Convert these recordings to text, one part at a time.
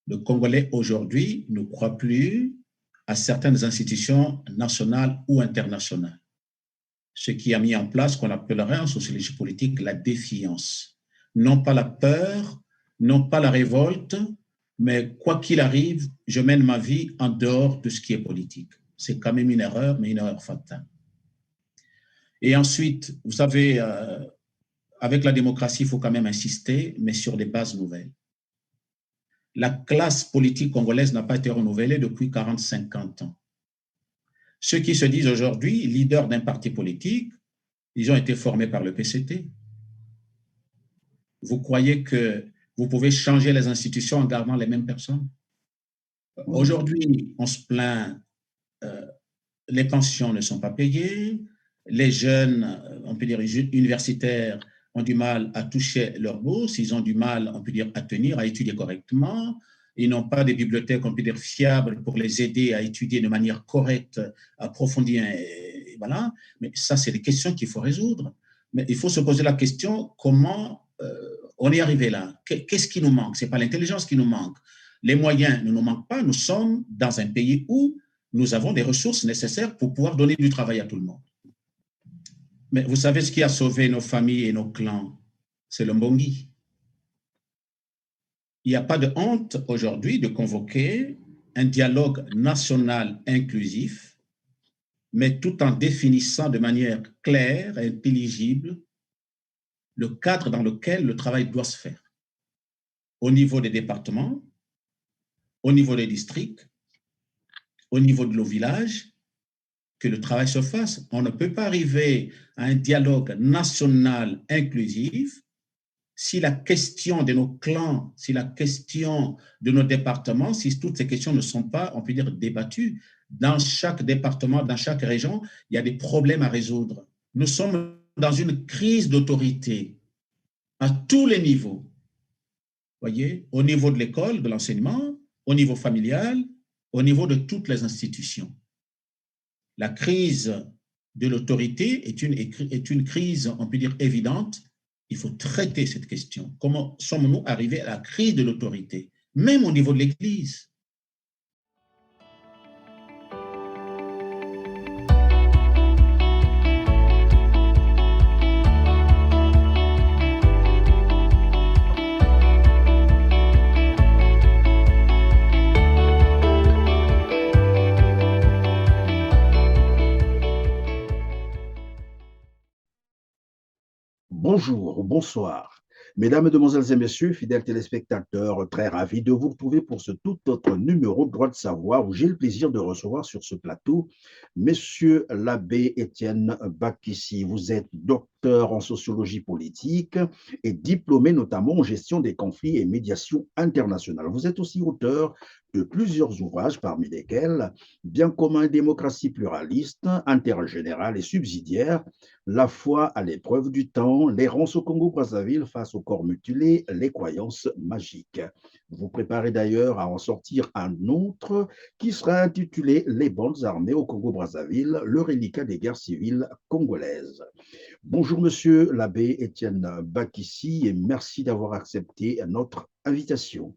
Le Congolais aujourd'hui ne croit plus à certaines institutions nationales ou internationales, ce qui a mis en place ce qu'on appellerait en sociologie politique la défiance. Non pas la peur, non pas la révolte, mais quoi qu'il arrive, je mène ma vie en dehors de ce qui est politique. C'est quand même une erreur, mais une erreur fatale. Et ensuite, vous savez, avec la démocratie, il faut quand même insister, mais sur des bases nouvelles. La classe politique congolaise n'a pas été renouvelée depuis 40-50 ans. Ceux qui se disent aujourd'hui leaders d'un parti politique, ils ont été formés par le PCT. Vous croyez que vous pouvez changer les institutions en gardant les mêmes personnes? Aujourd'hui, on se plaint, les pensions ne sont pas payées, les jeunes, on peut dire universitaires, ont du mal à toucher leur bourse, ils ont du mal, on peut dire, à tenir, à étudier correctement, ils n'ont pas de bibliothèques, on peut dire, fiables pour les aider à étudier de manière correcte, approfondie, et voilà. Mais ça, c'est des questions qu'il faut résoudre. Mais il faut se poser la question, comment on est arrivé là? Qu'est-ce qui nous manque? Ce n'est pas l'intelligence qui nous manque. Les moyens ne nous manquent pas. Nous sommes dans un pays où nous avons des ressources nécessaires pour pouvoir donner du travail à tout le monde. Mais vous savez ce qui a sauvé nos familles et nos clans? C'est le Mbongi. Il n'y a pas de honte aujourd'hui de convoquer un dialogue national inclusif, mais tout en définissant de manière claire et intelligible le cadre dans lequel le travail doit se faire. Au niveau des départements, au niveau des districts, au niveau de nos villages, que le travail se fasse. On ne peut pas arriver à un dialogue national inclusif si la question de nos clans, si la question de nos départements, si toutes ces questions ne sont pas, on peut dire, débattues. Dans chaque département, dans chaque région, il y a des problèmes à résoudre. Nous sommes dans une crise d'autorité à tous les niveaux. Voyez, au niveau de l'école, de l'enseignement, au niveau familial, au niveau de toutes les institutions. La crise de l'autorité est une crise, on peut dire, évidente. Il faut traiter cette question. Comment sommes-nous arrivés à la crise de l'autorité, même au niveau de l'Église? Bonjour, bonsoir. Mesdames, Mesdemoiselles et Messieurs, fidèles téléspectateurs, très ravi de vous retrouver pour ce tout autre numéro de Droit de Savoir où j'ai le plaisir de recevoir sur ce plateau Monsieur l'abbé Étienne Bakissi. Vous êtes docteur en sociologie politique et diplômé notamment en gestion des conflits et médiation internationale. Vous êtes aussi auteur de plusieurs ouvrages, parmi lesquels Bien commun, démocratie pluraliste, intérêt général et subsidiaire, La foi à l'épreuve du temps, l'errance au Congo-Brazzaville face au corps mutilé, les croyances magiques. Vous préparez d'ailleurs à en sortir un autre qui sera intitulé Les bandes armées au Congo-Brazzaville, le reliquat des guerres civiles congolaises. Bonjour Monsieur l'abbé Étienne Bakissi et merci d'avoir accepté notre invitation.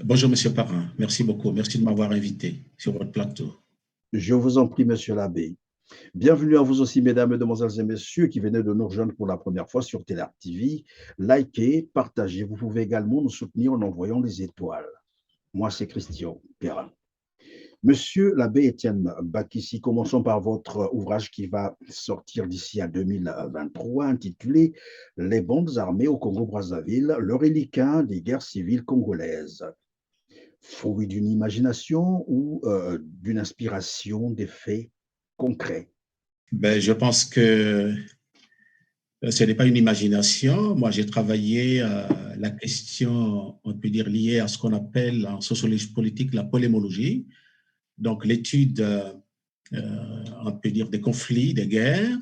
Bonjour Monsieur Parrain, merci beaucoup, merci de m'avoir invité sur votre plateau. Je vous en prie Monsieur l'abbé. Bienvenue à vous aussi, mesdames, mesdemoiselles et messieurs qui venez de nous rejoindre pour la première fois sur Téléart TV. Likez, partagez. Vous pouvez également nous soutenir en envoyant des étoiles. Moi, c'est Christian Perrin. Monsieur l'abbé Étienne Bakissi, commençons par votre ouvrage qui va sortir d'ici à 2023, intitulé Les bandes armées au Congo-Brazzaville, le reliquat des guerres civiles congolaises. Fruit d'une imagination ou d'une inspiration des faits concrets? Je pense que ce n'est pas une imagination. Moi, j'ai travaillé la question, on peut dire, liée à ce qu'on appelle en sociologie politique la polémologie. Donc, l'étude, on peut dire, des conflits, des guerres.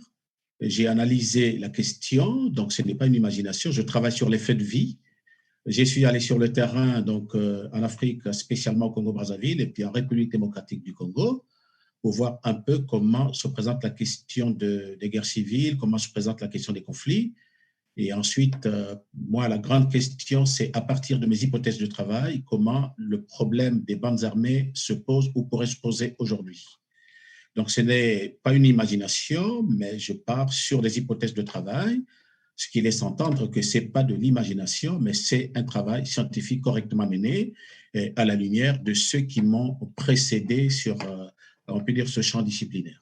J'ai analysé la question, donc ce n'est pas une imagination. Je travaille sur les faits de vie. Je suis allé sur le terrain, donc en Afrique, spécialement au Congo-Brazzaville, et puis en République démocratique du Congo, pour voir un peu comment se présente la question des guerres civiles, comment se présente la question des conflits. Et ensuite, moi, la grande question, c'est à partir de mes hypothèses de travail, comment le problème des bandes armées se pose ou pourrait se poser aujourd'hui. Donc, ce n'est pas une imagination, mais je pars sur des hypothèses de travail, ce qui laisse entendre que ce n'est pas de l'imagination, mais c'est un travail scientifique correctement mené à la lumière de ceux qui m'ont précédé sur, on peut dire, ce champ disciplinaire.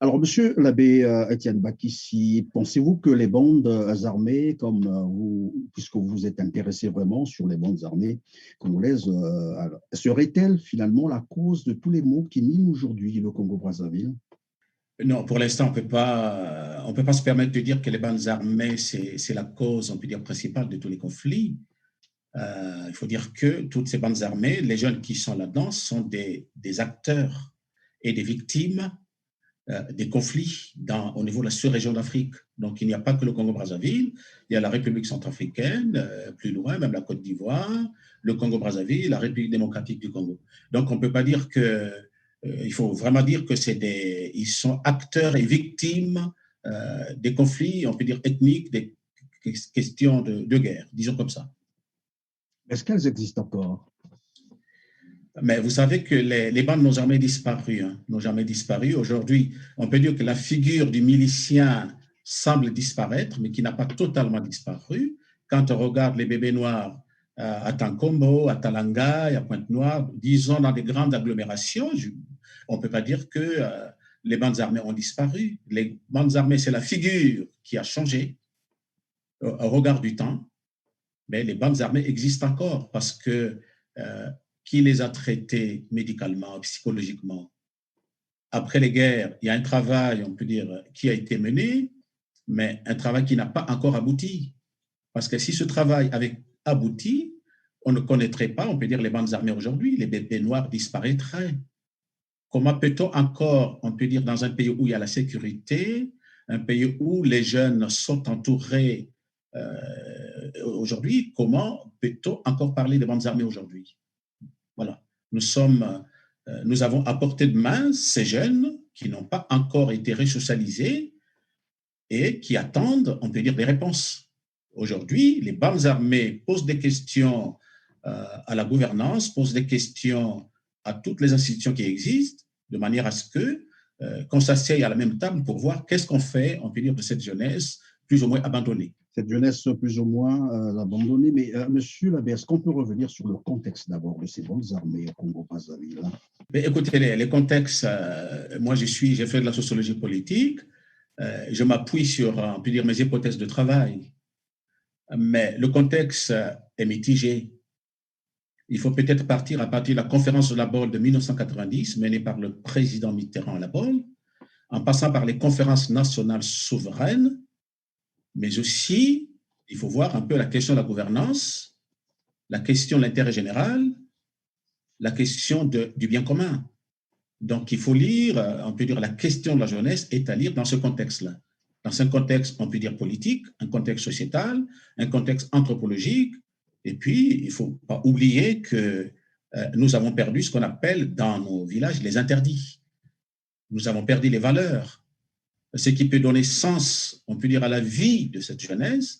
Alors, monsieur l'abbé Étienne Bakissi, pensez-vous que les bandes armées, comme vous, puisque vous êtes intéressé vraiment sur les bandes armées congolaises, seraient-elles finalement la cause de tous les maux qui minent aujourd'hui le Congo-Brazzaville? Non, pour l'instant, on peut pas se permettre de dire que les bandes armées, c'est la cause, on peut dire, principale de tous les conflits. Il faut dire que toutes ces bandes armées, les jeunes qui sont là-dedans sont des acteurs et des victimes des conflits au niveau de la sous-région d'Afrique. Donc, il n'y a pas que le Congo-Brazzaville, il y a la République centrafricaine, plus loin, même la Côte d'Ivoire, le Congo-Brazzaville, la République démocratique du Congo. Donc, on ne peut pas dire que, il faut vraiment dire que ils sont acteurs et victimes des conflits, on peut dire ethniques, des questions de guerre, disons comme ça. Est-ce qu'elles existent encore? Mais vous savez que les bandes n'ont jamais disparu. N'ont jamais disparu. Aujourd'hui, on peut dire que la figure du milicien semble disparaître, mais qui n'a pas totalement disparu. Quand on regarde les bébés noirs à Tankombo, à Talanga, à Pointe-Noire, disons dans des grandes agglomérations, on ne peut pas dire que les bandes armées ont disparu. Les bandes armées, c'est la figure qui a changé au regard du temps, mais les bandes armées existent encore parce que qui les a traités médicalement, psychologiquement. Après les guerres, il y a un travail, on peut dire, qui a été mené, mais un travail qui n'a pas encore abouti. Parce que si ce travail avait abouti, on ne connaîtrait pas, on peut dire, les bandes armées aujourd'hui, les bébés noirs disparaîtraient. Comment peut-on encore, on peut dire, dans un pays où il y a la sécurité, un pays où les jeunes sont entourés aujourd'hui, comment peut-on encore parler des bandes armées aujourd'hui? Voilà. Nous avons à portée de main ces jeunes qui n'ont pas encore été resocialisés et qui attendent, on peut dire, des réponses. Aujourd'hui, les bandes armées posent des questions à la gouvernance, posent des questions à toutes les institutions qui existent, de manière à ce qu'on s'assieye à la même table pour voir qu'est-ce qu'on fait, on peut dire, de cette jeunesse plus ou moins abandonnée. Cette jeunesse plus ou moins abandonnée. Mais monsieur l'abbé, est-ce qu'on peut revenir sur le contexte d'abord de ces bandes armées au Congo-Brazzaville? Écoutez, les contextes, moi j'ai fait de la sociologie politique, je m'appuie sur, on peut dire, mes hypothèses de travail, mais le contexte est mitigé. Il faut peut-être partir à partir de la conférence de la Baule de 1990, menée par le président Mitterrand à la Baule, en passant par les conférences nationales souveraines, mais aussi, il faut voir un peu la question de la gouvernance, la question de l'intérêt général, la question du bien commun. Donc, il faut lire, on peut dire, la question de la jeunesse est à lire dans ce contexte-là. Dans un contexte, on peut dire, politique, un contexte sociétal, un contexte anthropologique. Et puis, il ne faut pas oublier que nous avons perdu ce qu'on appelle dans nos villages les interdits. Nous avons perdu les valeurs. Ce qui peut donner sens, on peut dire, à la vie de cette jeunesse,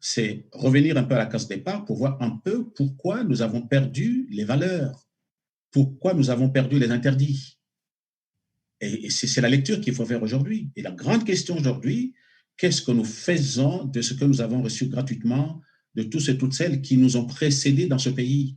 c'est revenir un peu à la case départ pour voir un peu pourquoi nous avons perdu les valeurs, pourquoi nous avons perdu les interdits. Et c'est la lecture qu'il faut faire aujourd'hui. Et la grande question aujourd'hui, qu'est-ce que nous faisons de ce que nous avons reçu gratuitement de tous et toutes celles qui nous ont précédés dans ce pays?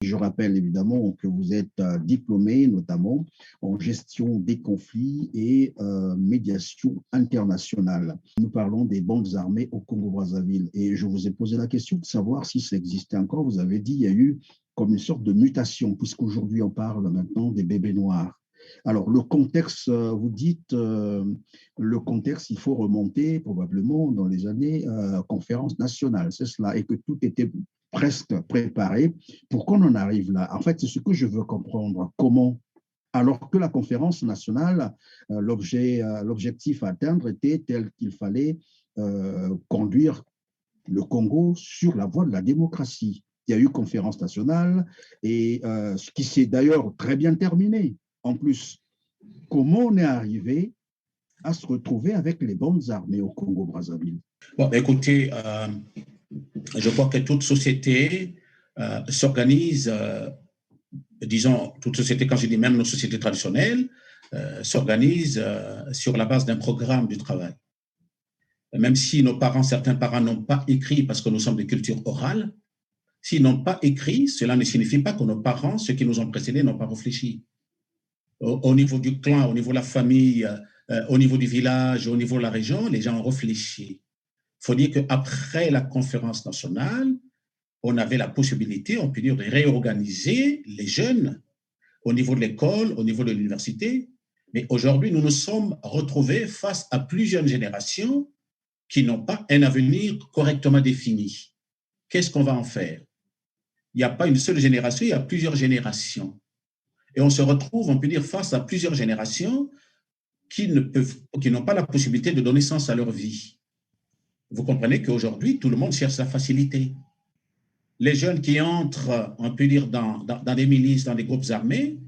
Je rappelle évidemment que vous êtes diplômé notamment en gestion des conflits et médiation internationale. Nous parlons des bandes armées au Congo-Brazzaville et je vous ai posé la question de savoir si ça existait encore. Vous avez dit qu'il y a eu comme une sorte de mutation puisqu'aujourd'hui on parle maintenant des bébés noirs. Alors, le contexte, vous dites, le contexte, il faut remonter probablement dans les années conférence nationale, c'est cela, et que tout était presque préparé pour qu'on en arrive là. En fait, c'est ce que je veux comprendre. Comment, alors que la conférence nationale, l'objectif à atteindre était tel qu'il fallait conduire le Congo sur la voie de la démocratie. Il y a eu conférence nationale et ce qui s'est d'ailleurs très bien terminé. En plus, comment on est arrivé à se retrouver avec les bandes armées au Congo-Brazzaville? Bon, écoutez, je crois que toute société s'organise, disons, toute société, quand je dis même nos sociétés traditionnelles, s'organisent sur la base d'un programme du travail. Même si certains parents n'ont pas écrit parce que nous sommes de culture orale, s'ils n'ont pas écrit, cela ne signifie pas que nos parents, ceux qui nous ont précédés, n'ont pas réfléchi. Au niveau du clan, au niveau de la famille, au niveau du village, au niveau de la région, les gens ont réfléchi. Il faut dire qu'après la conférence nationale, on avait la possibilité, on peut dire, de réorganiser les jeunes au niveau de l'école, au niveau de l'université. Mais aujourd'hui, nous nous sommes retrouvés face à plusieurs générations qui n'ont pas un avenir correctement défini. Qu'est-ce qu'on va en faire? Il n'y a pas une seule génération, il y a plusieurs générations. Et on se retrouve, on peut dire, face à plusieurs générations qui n'ont pas la possibilité de donner sens à leur vie. Vous comprenez qu'aujourd'hui, tout le monde cherche la facilité. Les jeunes qui entrent, on peut dire, dans des milices, dans des groupes armés,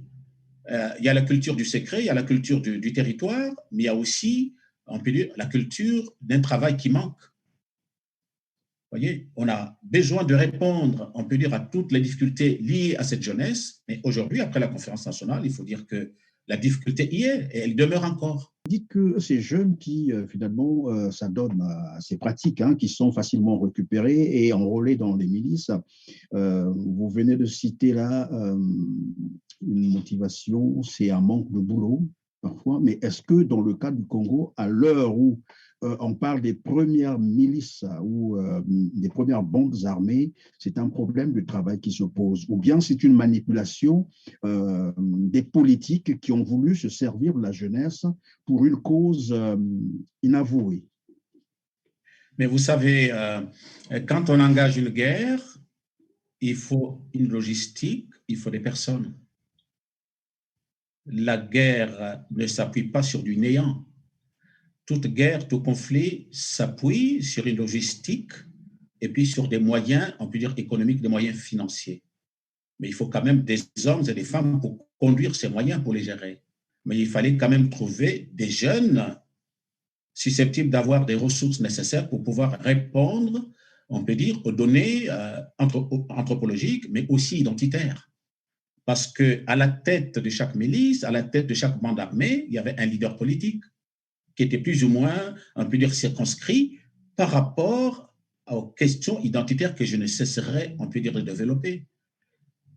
il y a la culture du secret, il y a la culture du territoire, mais il y a aussi, on peut dire, la culture d'un travail qui manque. Vous voyez, on a besoin de répondre, on peut dire, à toutes les difficultés liées à cette jeunesse, mais aujourd'hui, après la conférence nationale, il faut dire que la difficulté y est et elle demeure encore. Vous dites que ces jeunes qui, finalement, ça donne à ces pratiques, hein, qui sont facilement récupérés et enrôlés dans les milices. Vous venez de citer là une motivation, c'est un manque de boulot parfois, mais est-ce que dans le cas du Congo, à l'heure où on parle des premières milices ou des premières bandes armées, c'est un problème de travail qui se pose, ou bien c'est une manipulation des politiques qui ont voulu se servir de la jeunesse pour une cause inavouée? Mais vous savez, quand on engage une guerre, il faut une logistique, il faut des personnes. La guerre ne s'appuie pas sur du néant. Toute guerre, tout conflit s'appuie sur une logistique et puis sur des moyens, on peut dire économiques, des moyens financiers. Mais il faut quand même des hommes et des femmes pour conduire ces moyens, pour les gérer. Mais il fallait quand même trouver des jeunes susceptibles d'avoir des ressources nécessaires pour pouvoir répondre, on peut dire, aux données anthropologiques, mais aussi identitaires. Parce qu'à la tête de chaque milice, à la tête de chaque bande armée, il y avait un leader politique qui était plus ou moins, on peut dire, circonscrit par rapport aux questions identitaires que je ne cesserai, on peut dire, de développer.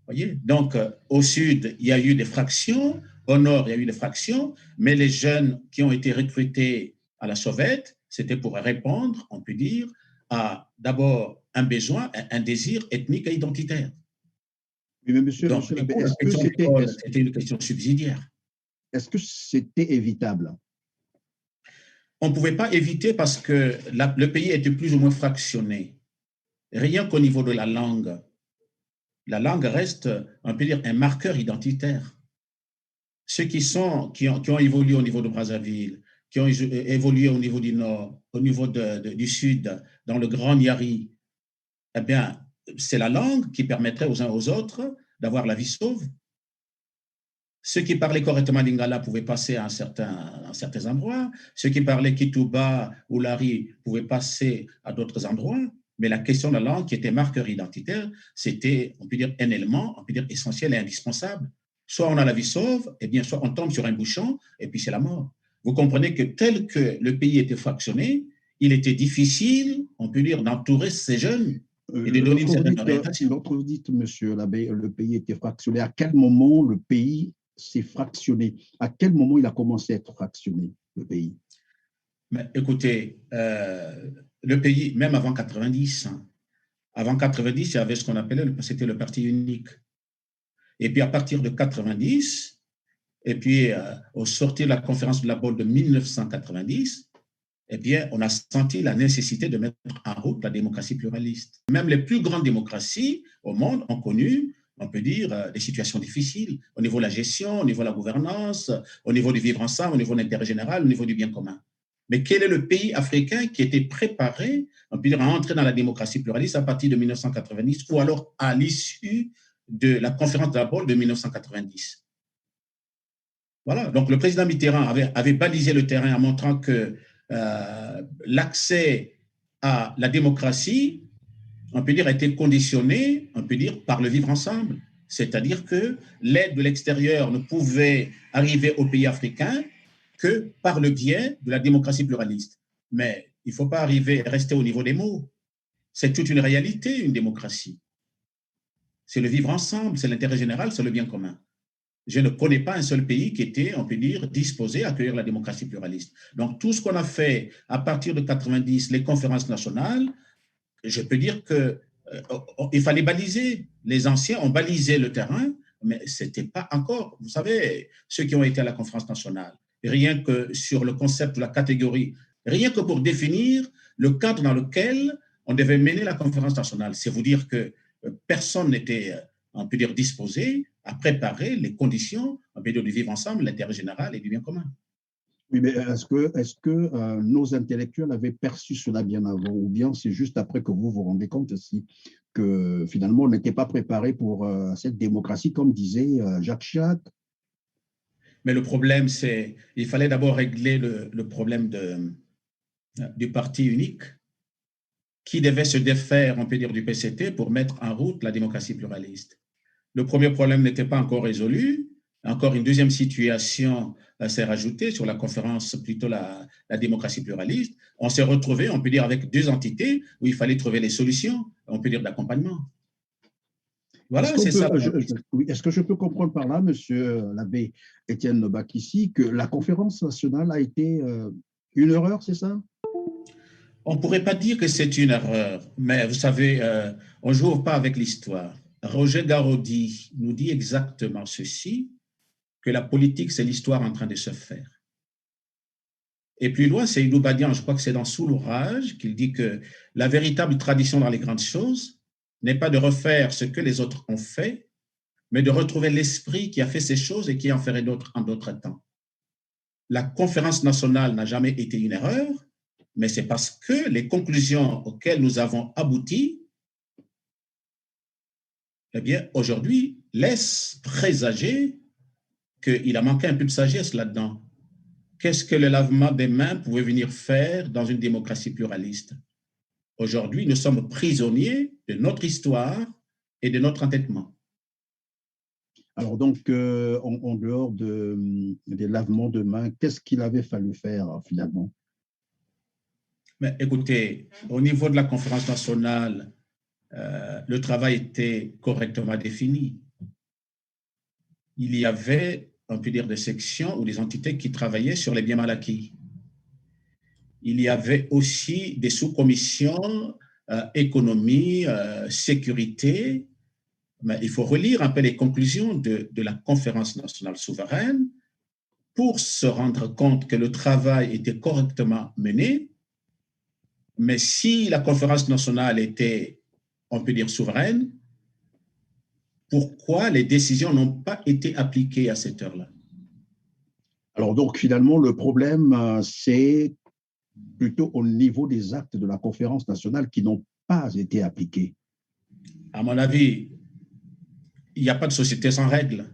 Voyez. Donc, au sud, il y a eu des fractions, au nord, il y a eu des fractions, mais les jeunes qui ont été recrutés à la Sauvette, c'était pour répondre, on peut dire, à d'abord un besoin, un désir ethnique et identitaire. Mais monsieur, Donc, monsieur l'abbé, c'était une question subsidiaire. Est-ce que c'était évitable? On ne pouvait pas éviter parce que le pays était plus ou moins fractionné. Rien qu'au niveau de la langue reste, on peut dire, un marqueur identitaire. Ceux qui ont évolué au niveau de Brazzaville, qui ont évolué au niveau du Nord, au niveau du Sud, dans le Grand Niari, eh bien, c'est la langue qui permettrait aux uns aux autres d'avoir la vie sauve. Ceux qui parlaient correctement lingala pouvaient passer à certains endroits. Ceux qui parlaient Kituba ou Lari pouvaient passer à d'autres endroits. Mais la question de la langue, qui était marqueur identitaire, c'était, on peut dire, un élément, on peut dire, essentiel et indispensable. Soit on a la vie sauve, et bien soit on tombe sur un bouchon, et puis c'est la mort. Vous comprenez que tel que le pays était fractionné, il était difficile, on peut dire, d'entourer ces jeunes et de donner une certaine orientation. Lorsque vous dites, monsieur l'abbé, le pays était fractionné, à quel moment le pays s'est fractionné? À quel moment il a commencé à être fractionné, le pays? Mais écoutez, le pays, même avant 90, avant 90, il y avait ce qu'on appelait, c'était le parti unique. Et puis à partir de 90, et puis au sortir de la conférence de la Bonne de 1990, eh bien, on a senti la nécessité de mettre en route la démocratie pluraliste. Même les plus grandes démocraties au monde ont connu, on peut dire, des situations difficiles au niveau de la gestion, au niveau de la gouvernance, au niveau du vivre ensemble, au niveau de l'intérêt général, au niveau du bien commun. Mais quel est le pays africain qui était préparé, on peut dire, à entrer dans la démocratie pluraliste à partir de 1990 ou alors à l'issue de la conférence de la Bonne de 1990? Voilà, donc le président Mitterrand avait balisé le terrain en montrant que l'accès la démocratie, on peut dire, a été conditionnée, on peut dire, par le vivre ensemble. C'est-à-dire que l'aide de l'extérieur ne pouvait arriver aux pays africains que par le biais de la démocratie pluraliste. Mais il ne faut pas arriver à rester au niveau des mots. C'est toute une réalité, une démocratie. C'est le vivre ensemble, c'est l'intérêt général, c'est le bien commun. Je ne connais pas un seul pays qui était, on peut dire, disposé à accueillir la démocratie pluraliste. Donc, tout ce qu'on a fait à partir de 90, les conférences nationales, je peux dire qu'il fallait baliser. Les anciens ont balisé le terrain, mais ce n'était pas encore, vous savez, ceux qui ont été à la conférence nationale, rien que sur le concept de la catégorie, rien que pour définir le cadre dans lequel on devait mener la conférence nationale. C'est vous dire que personne n'était, on peut dire, disposé à préparer les conditions, on peut dire, de vivre ensemble, l'intérêt général et du bien commun. Oui, mais est-ce que nos intellectuels avaient perçu cela bien avant, ou bien c'est juste après que vous vous rendez compte aussi que finalement on n'était pas préparé pour cette démocratie, comme disait Jacques Chirac? Mais le problème, c'est qu'il fallait d'abord régler le problème du parti unique qui devait se défaire, on peut dire, du PCT pour mettre en route la démocratie pluraliste. Le premier problème n'était pas encore résolu. Encore une deuxième situation s'est rajoutée sur la conférence, plutôt la démocratie pluraliste. On s'est retrouvé, on peut dire, avec deux entités où il fallait trouver les solutions, on peut dire, d'accompagnement. Voilà, c'est ça. Oui, est-ce que je peux comprendre par là, monsieur l'abbé Étienne Bakissi, que la conférence nationale a été une erreur, c'est ça? On ne pourrait pas dire que c'est une erreur, mais vous savez, on ne joue pas avec l'histoire. Roger Garaudy nous dit exactement ceci, que la politique, c'est l'histoire en train de se faire. Et plus loin, c'est Hidou Badian, je crois que c'est dans Sous l'orage, qu'il dit que la véritable tradition dans les grandes choses n'est pas de refaire ce que les autres ont fait, mais de retrouver l'esprit qui a fait ces choses et qui en ferait d'autres en d'autres temps. La conférence nationale n'a jamais été une erreur, mais c'est parce que les conclusions auxquelles nous avons abouti, eh bien, aujourd'hui, laissent présager qu'il a manqué un peu de sagesse là-dedans. Qu'est-ce que le lavement des mains pouvait venir faire dans une démocratie pluraliste? Aujourd'hui, nous sommes prisonniers de notre histoire et de notre entêtement. Alors donc, en dehors des lavements de mains, qu'est-ce qu'il avait fallu faire finalement? Mais écoutez, au niveau de la conférence nationale, le travail était correctement défini. Il y avait, on peut dire, des sections ou des entités qui travaillaient sur les biens mal acquis. Il y avait aussi des sous-commissions, économie, sécurité. Mais il faut relire un peu les conclusions de la conférence nationale souveraine pour se rendre compte que le travail était correctement mené. Mais si la conférence nationale était, on peut dire, souveraine, pourquoi les décisions n'ont pas été appliquées à cette heure-là? Alors donc, finalement, le problème, c'est plutôt au niveau des actes de la conférence nationale qui n'ont pas été appliqués. À mon avis, il n'y a pas de société sans règles.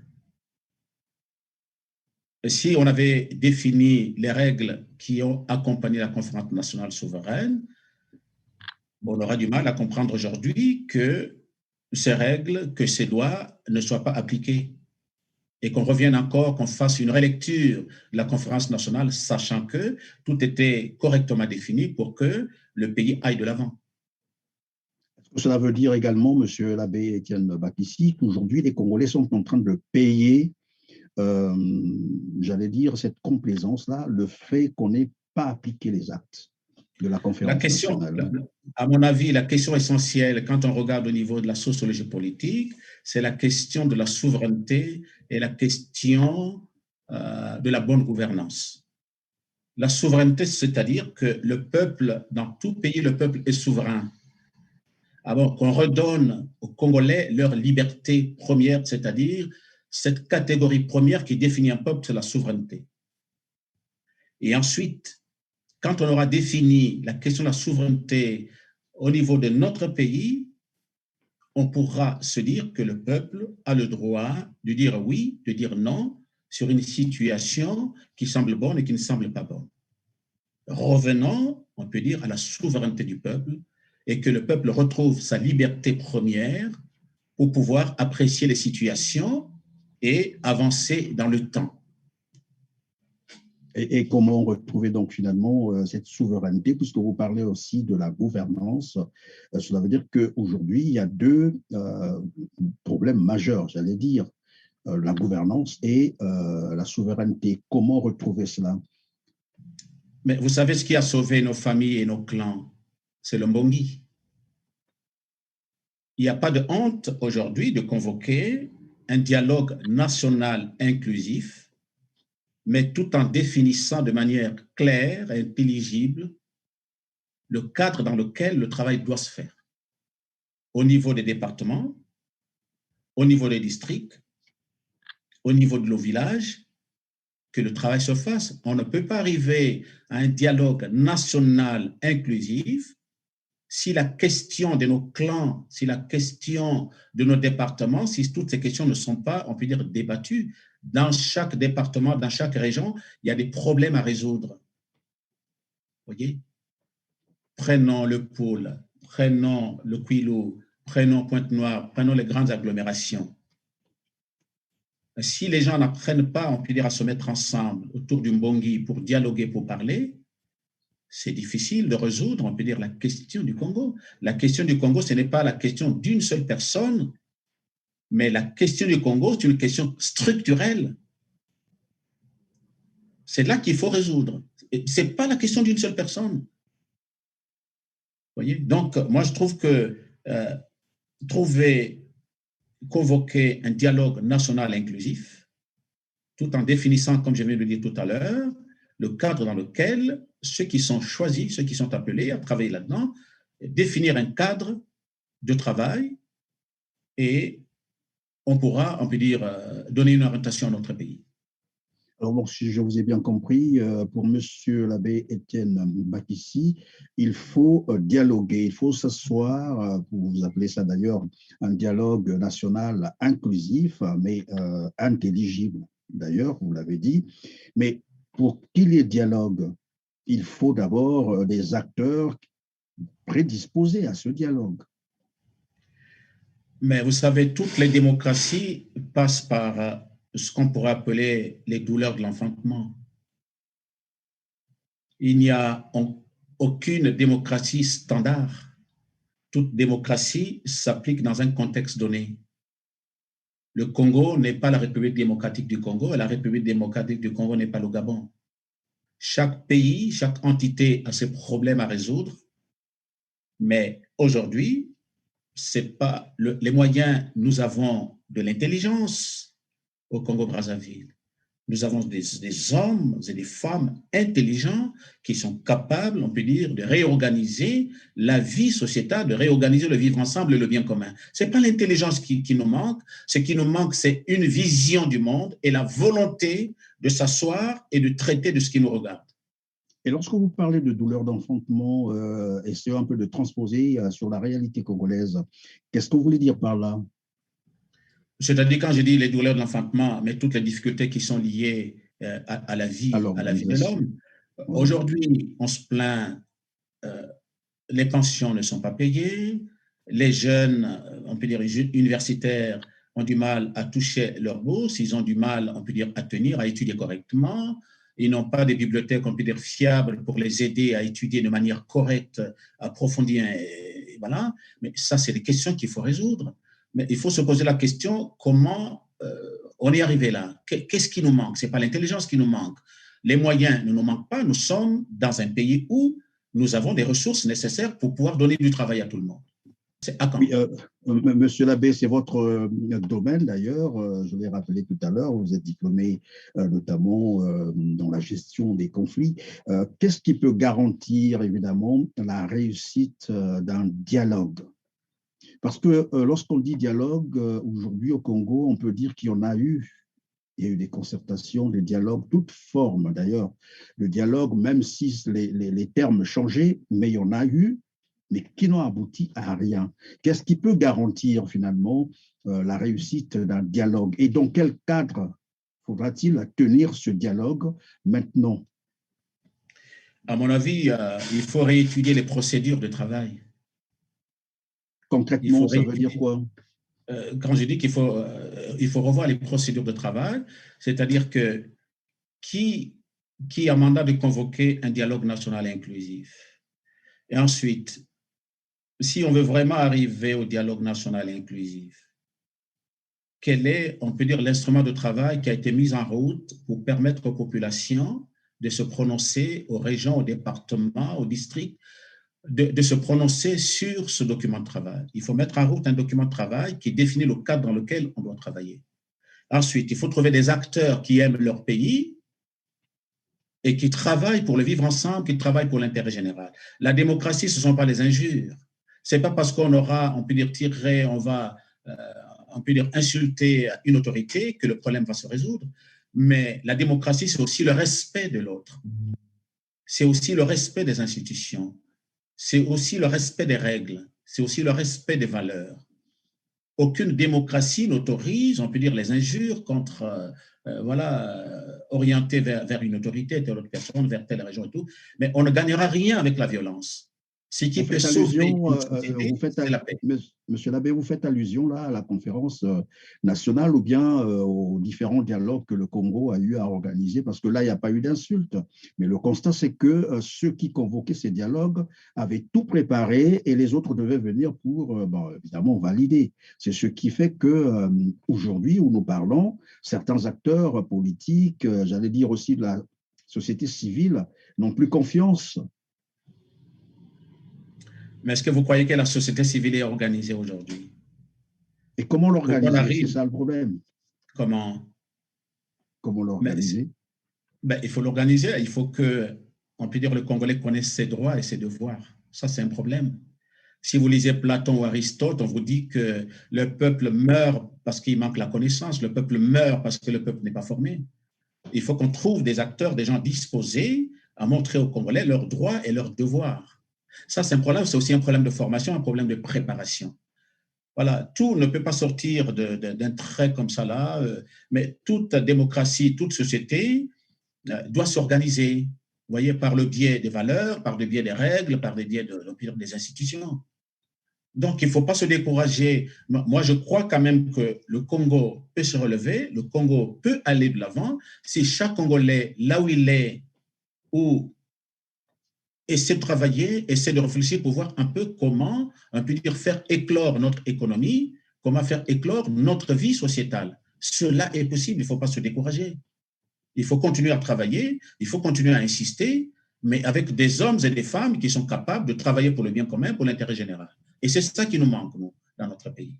Et si on avait défini les règles qui ont accompagné la conférence nationale souveraine, on aura du mal à comprendre aujourd'hui que ces règles, que ces lois ne soient pas appliquées et qu'on revienne encore, qu'on fasse une relecture de la conférence nationale, sachant que tout était correctement défini pour que le pays aille de l'avant. Cela veut dire également, monsieur l'abbé Étienne Bakissi, qu'aujourd'hui, les Congolais sont en train de payer, j'allais dire, cette complaisance-là, le fait qu'on n'ait pas appliqué les actes de la conférence nationale. À mon avis, la question essentielle, quand on regarde au niveau de la sociologie politique, c'est la question de la souveraineté et la question de la bonne gouvernance. La souveraineté, c'est-à-dire que le peuple, dans tout pays, le peuple est souverain. Alors qu'on redonne aux Congolais leur liberté première, c'est-à-dire cette catégorie première qui définit un peuple, c'est la souveraineté. Et ensuite, quand on aura défini la question de la souveraineté au niveau de notre pays, on pourra se dire que le peuple a le droit de dire oui, de dire non sur une situation qui semble bonne et qui ne semble pas bonne. Revenons, on peut dire, à la souveraineté du peuple et que le peuple retrouve sa liberté première pour pouvoir apprécier les situations et avancer dans le temps. Et comment retrouver donc finalement cette souveraineté, puisque vous parlez aussi de la gouvernance. Cela veut dire qu'aujourd'hui, il y a deux problèmes majeurs, j'allais dire, la gouvernance et la souveraineté. Comment retrouver cela? Mais vous savez ce qui a sauvé nos familles et nos clans? C'est le Mbongi. Il n'y a pas de honte aujourd'hui de convoquer un dialogue national inclusif, mais tout en définissant de manière claire et intelligible le cadre dans lequel le travail doit se faire, au niveau des départements, au niveau des districts, au niveau de nos villages, que le travail se fasse. On ne peut pas arriver à un dialogue national inclusif si la question de nos clans, si la question de nos départements, si toutes ces questions ne sont pas, on peut dire, débattues. Dans chaque département, dans chaque région, il y a des problèmes à résoudre. Vous voyez? Prenons le Pôle, prenons le Kwilu, prenons Pointe-Noire, prenons les grandes agglomérations. Si les gens n'apprennent pas, on peut dire, à se mettre ensemble autour du Mbongi pour dialoguer, pour parler, c'est difficile de résoudre, on peut dire, la question du Congo. La question du Congo, ce n'est pas la question d'une seule personne, mais la question du Congo, c'est une question structurelle. C'est là qu'il faut résoudre. Ce n'est pas la question d'une seule personne. Vous voyez? Donc, moi, je trouve que convoquer un dialogue national inclusif, tout en définissant, comme je viens de le dire tout à l'heure, le cadre dans lequel ceux qui sont choisis, ceux qui sont appelés à travailler là-dedans, définir un cadre de travail et on pourra, on peut dire, donner une orientation à notre pays. Alors, bon, si je vous ai bien compris, pour Monsieur l'abbé Étienne Bakissi, il faut dialoguer, il faut s'asseoir, vous appelez ça d'ailleurs un dialogue national inclusif, mais intelligible, d'ailleurs, vous l'avez dit. Mais pour qu'il y ait dialogue, il faut d'abord des acteurs prédisposés à ce dialogue. Mais vous savez, toutes les démocraties passent par ce qu'on pourrait appeler les douleurs de l'enfantement. Il n'y a aucune démocratie standard. Toute démocratie s'applique dans un contexte donné. Le Congo n'est pas la République démocratique du Congo et la République démocratique du Congo n'est pas le Gabon. Chaque pays, chaque entité a ses problèmes à résoudre, mais aujourd'hui, c'est pas les moyens. Nous avons de l'intelligence au Congo-Brazzaville. Nous avons des hommes et des femmes intelligents qui sont capables, on peut dire, de réorganiser la vie sociétale, de réorganiser le vivre ensemble et le bien commun. Ce n'est pas l'intelligence qui nous manque. Ce qui nous manque, c'est une vision du monde et la volonté de s'asseoir et de traiter de ce qui nous regarde. Et lorsque vous parlez de douleur d'enfantement, essayez un peu de transposer sur la réalité congolaise. Qu'est-ce que vous voulez dire par là? C'est-à-dire, quand je dis les douleurs de l'enfantement, mais toutes les difficultés qui sont liées à la vie de l'homme. Aujourd'hui, on se plaint, les pensions ne sont pas payées, les jeunes, on peut dire universitaires, ont du mal à toucher leur bourse, ils ont du mal, on peut dire, à tenir, à étudier correctement, ils n'ont pas de bibliothèques, on peut dire, fiables pour les aider à étudier de manière correcte, approfondie, et voilà. Mais ça, c'est des questions qu'il faut résoudre. Mais il faut se poser la question, comment on est arrivé là? Qu'est-ce qui nous manque? Ce n'est pas l'intelligence qui nous manque. Les moyens ne nous manquent pas. Nous sommes dans un pays où nous avons des ressources nécessaires pour pouvoir donner du travail à tout le monde. C'est à quand? Oui, Monsieur l'abbé, c'est votre domaine d'ailleurs. Je l'ai rappelé tout à l'heure, vous êtes diplômé notamment dans la gestion des conflits. Qu'est-ce qui peut garantir évidemment la réussite d'un dialogue? Parce que lorsqu'on dit dialogue, aujourd'hui au Congo, on peut dire qu'il y en a eu. Il y a eu des concertations, des dialogues, toutes formes d'ailleurs. Le dialogue, même si les termes changeaient, mais il y en a eu, mais qui n'ont abouti à rien. Qu'est-ce qui peut garantir finalement la réussite d'un dialogue? Et dans quel cadre faudra-t-il tenir ce dialogue maintenant? À mon avis, il faut réétudier les procédures de travail. Il Concrètement, faut ça veut dire réétudier. quoi? Quand je dis il faut revoir les procédures de travail, c'est-à-dire que qui a mandat de convoquer un dialogue national inclusif? Et ensuite, si on veut vraiment arriver au dialogue national inclusif, quel est, on peut dire, l'instrument de travail qui a été mis en route pour permettre aux populations de se prononcer, aux régions, aux départements, aux districts, de se prononcer sur ce document de travail. Il faut mettre en route un document de travail qui définit le cadre dans lequel on doit travailler. Ensuite, il faut trouver des acteurs qui aiment leur pays et qui travaillent pour le vivre ensemble, qui travaillent pour l'intérêt général. La démocratie, ce ne sont pas les injures. Ce n'est pas parce qu'on aura, on peut dire, tiré, on peut dire, insulter une autorité que le problème va se résoudre. Mais la démocratie, c'est aussi le respect de l'autre. C'est aussi le respect des institutions. C'est aussi le respect des règles. C'est aussi le respect des valeurs. Aucune démocratie n'autorise, on peut dire, les injures contre, orientées vers une autorité, telle autre personne, vers telle région et tout. Mais on ne gagnera rien avec la violence. Ce qui Vous peut faites sauver allusion, une société, c'est la paix. Monsieur l'abbé, vous faites allusion là à la conférence nationale ou bien aux différents dialogues que le Congo a eu à organiser, parce que là, il n'y a pas eu d'insulte. Mais le constat, c'est que ceux qui convoquaient ces dialogues avaient tout préparé et les autres devaient venir pour, évidemment, valider. C'est ce qui fait que aujourd'hui, où nous parlons, certains acteurs politiques, j'allais dire aussi de la société civile, n'ont plus confiance. Mais est-ce que vous croyez que la société civile est organisée aujourd'hui? Et comment Pour qu'on l'organiser? C'est arrive, ça le problème. comment? Comment Mais, l'organiser? il faut l'organiser. Il faut que, on peut dire, le Congolais connaisse ses droits et ses devoirs. Ça, c'est un problème. Si vous lisez Platon ou Aristote, on vous dit que le peuple meurt parce qu'il manque la connaissance, le peuple meurt parce que le peuple n'est pas formé. Il faut qu'on trouve des acteurs, des gens disposés à montrer aux Congolais leurs droits et leurs devoirs. Ça, c'est un problème, c'est aussi un problème de formation, un problème de préparation. Voilà, tout ne peut pas sortir d'un trait comme ça là, mais toute démocratie, toute société doit s'organiser, vous voyez, par le biais des valeurs, par le biais des règles, par le biais des institutions. Donc, il ne faut pas se décourager. Moi, je crois quand même que le Congo peut se relever, le Congo peut aller de l'avant si chaque Congolais, là où il est, ou essaie de travailler, essaie de réfléchir pour voir un peu comment on peut dire faire éclore notre économie, comment faire éclore notre vie sociétale. Cela est possible, il ne faut pas se décourager. Il faut continuer à travailler, il faut continuer à insister, mais avec des hommes et des femmes qui sont capables de travailler pour le bien commun, pour l'intérêt général. Et c'est ça qui nous manque, nous, dans notre pays.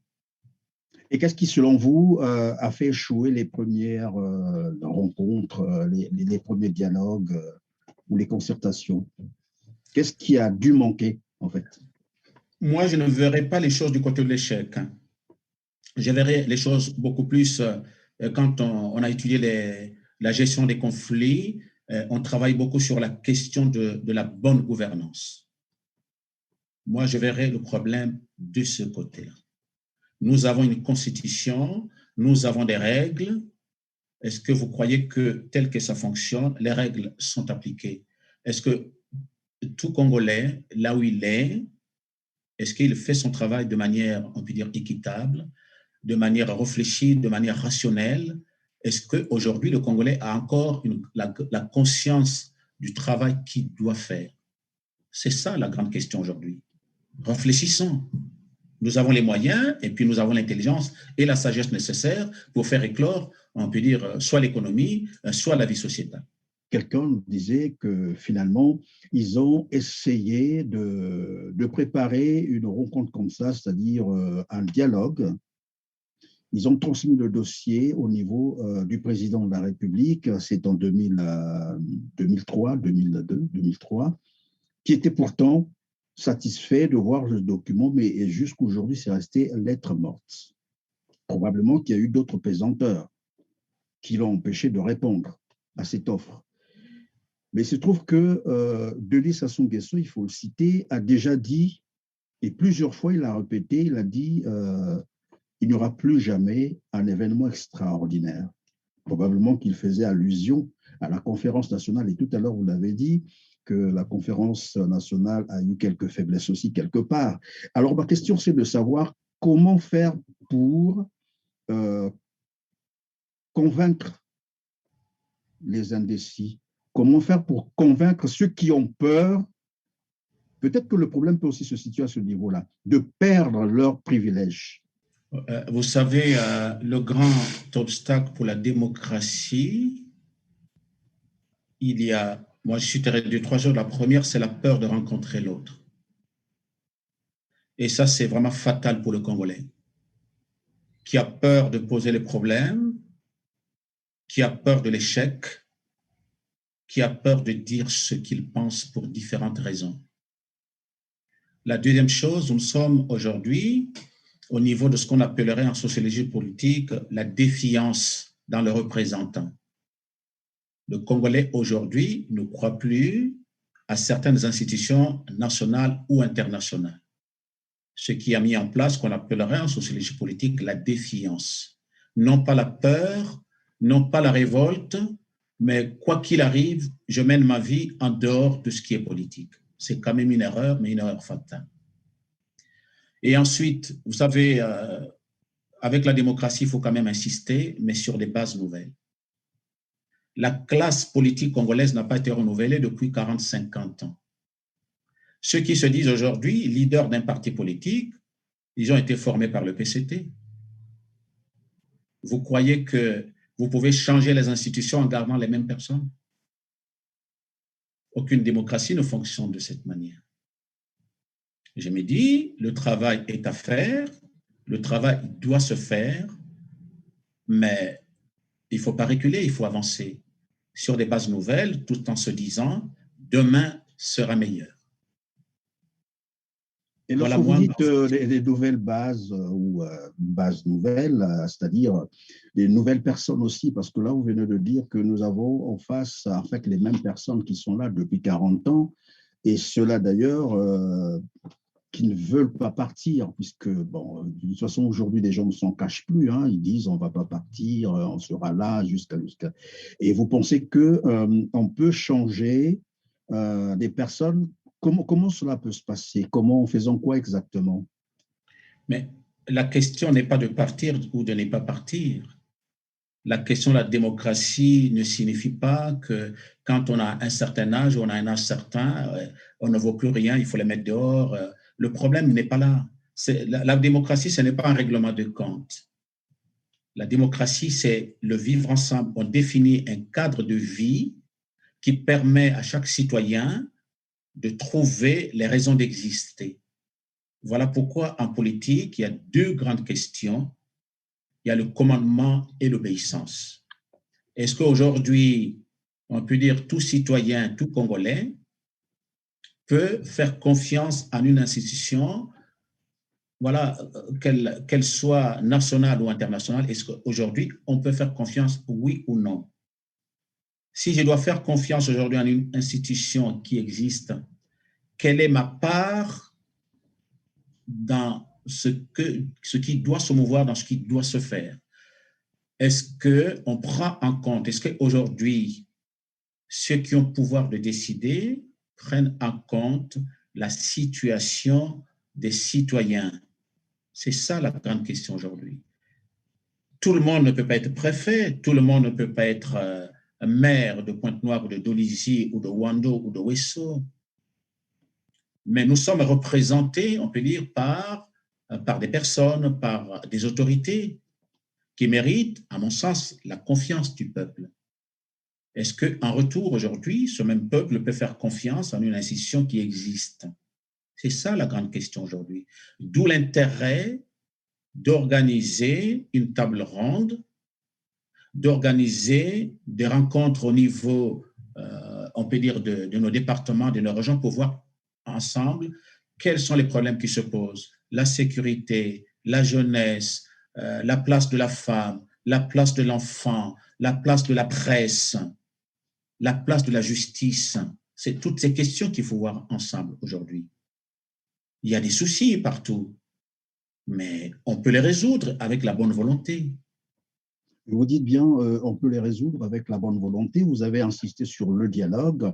Et qu'est-ce qui, selon vous, a fait échouer les premières rencontres, les premiers dialogues ou les concertations? Qu'est-ce qui a dû manquer, en fait? Moi, je ne verrais pas les choses du côté de l'échec. Je verrais les choses beaucoup plus quand on a étudié la gestion des conflits, on travaille beaucoup sur la question de la bonne gouvernance. Moi, je verrais le problème de ce côté-là. Nous avons une constitution, nous avons des règles. Est-ce que vous croyez que tel que ça fonctionne, les règles sont appliquées? Est-ce que tout Congolais, là où il est-ce qu'il fait son travail de manière, on peut dire, équitable, de manière réfléchie, de manière rationnelle? Est-ce qu'aujourd'hui, le Congolais a encore la conscience du travail qu'il doit faire? C'est ça la grande question aujourd'hui. Réfléchissons. Nous avons les moyens et puis nous avons l'intelligence et la sagesse nécessaires pour faire éclore, on peut dire, soit l'économie, soit la vie sociétale. Quelqu'un disait que finalement, ils ont essayé de préparer une rencontre comme ça, c'est-à-dire un dialogue. Ils ont transmis le dossier au niveau du président de la République, c'est en 2003, 2002, 2003, qui était pourtant satisfait de voir le document, mais jusqu'aujourd'hui, c'est resté lettre morte. Probablement qu'il y a eu d'autres pesanteurs qui l'ont empêché de répondre à cette offre. Mais il se trouve que Denis Sassou Nguesso, il faut le citer, a déjà dit, et plusieurs fois il a répété, il a dit il n'y aura plus jamais un événement extraordinaire. Probablement qu'il faisait allusion à la conférence nationale, et tout à l'heure vous l'avez dit, que la conférence nationale a eu quelques faiblesses aussi quelque part. Alors, ma question, c'est de savoir comment faire pour convaincre les indécis, comment faire pour convaincre ceux qui ont peur. Peut-être que le problème peut aussi se situer à ce niveau-là, de perdre leurs privilèges. Vous savez, le grand obstacle pour la démocratie, moi je suis tiré de 3 choses. La première, c'est la peur de rencontrer l'autre. Et ça, c'est vraiment fatal pour le Congolais, qui a peur de poser les problèmes, qui a peur de l'échec, qui a peur de dire ce qu'il pense pour différentes raisons. La deuxième chose, nous sommes aujourd'hui au niveau de ce qu'on appellerait en sociologie politique la défiance dans le représentant. Le Congolais aujourd'hui ne croit plus à certaines institutions nationales ou internationales, ce qui a mis en place ce qu'on appellerait en sociologie politique la défiance. Non pas la peur, non pas la révolte, mais quoi qu'il arrive, je mène ma vie en dehors de ce qui est politique. C'est quand même une erreur, mais une erreur fatale. Et ensuite, vous savez, avec la démocratie, il faut quand même insister, mais sur des bases nouvelles. La classe politique congolaise n'a pas été renouvelée depuis 40-50 ans. Ceux qui se disent aujourd'hui leaders d'un parti politique, ils ont été formés par le PCT. Vous croyez que vous pouvez changer les institutions en gardant les mêmes personnes? Aucune démocratie ne fonctionne de cette manière. Je me dis, le travail est à faire, le travail doit se faire, mais il ne faut pas reculer, il faut avancer sur des bases nouvelles, tout en se disant, demain sera meilleur. Et lorsque vous dites les nouvelles bases ou bases nouvelles, c'est-à-dire les nouvelles personnes aussi, parce que là, vous venez de dire que nous avons en face en fait les mêmes personnes qui sont là depuis 40 ans, et ceux-là d'ailleurs qui ne veulent pas partir, puisque, bon, de toute façon, aujourd'hui, les gens ne s'en cachent plus, hein, ils disent on ne va pas partir, on sera là jusqu'à. Et vous pensez qu'on peut changer des personnes. Comment cela peut se passer? Comment, en faisant quoi exactement? Mais la question n'est pas de partir ou de ne pas partir. La question de la démocratie ne signifie pas que quand on a un certain âge, on a un âge certain, on ne vaut plus rien, il faut les mettre dehors. Le problème n'est pas là. La démocratie, ce n'est pas un règlement de compte. La démocratie, c'est le vivre ensemble. On définit un cadre de vie qui permet à chaque citoyen de trouver les raisons d'exister. Voilà pourquoi en politique, il y a deux grandes questions. Il y a le commandement et l'obéissance. Est-ce qu'aujourd'hui, on peut dire tout citoyen, tout Congolais peut faire confiance en une institution, voilà, qu'elle soit nationale ou internationale? Est-ce qu'aujourd'hui, on peut faire confiance, oui ou non? Si je dois faire confiance aujourd'hui en une institution qui existe, quelle est ma part dans ce qui doit se mouvoir, dans ce qui doit se faire? Est-ce qu'on prend en compte, est-ce qu'aujourd'hui, ceux qui ont le pouvoir de décider prennent en compte la situation des citoyens? C'est ça la grande question aujourd'hui. Tout le monde ne peut pas être préfet, tout le monde ne peut pas être maire de Pointe-Noire ou de Dolisie ou de Wando ou de Wesso. Mais nous sommes représentés, on peut dire, par des personnes, par des autorités qui méritent, à mon sens, la confiance du peuple. Est-ce qu'en retour, aujourd'hui, ce même peuple peut faire confiance en une institution qui existe? C'est ça la grande question aujourd'hui. D'où l'intérêt d'organiser une table ronde, d'organiser des rencontres au niveau, on peut dire, de nos départements, de nos régions, pour voir ensemble quels sont les problèmes qui se posent. La sécurité, la jeunesse, la place de la femme, la place de l'enfant, la place de la presse, la place de la justice. C'est toutes ces questions qu'il faut voir ensemble aujourd'hui. Il y a des soucis partout, mais on peut les résoudre avec la bonne volonté. Vous dites bien, on peut les résoudre avec la bonne volonté. Vous avez insisté sur le dialogue.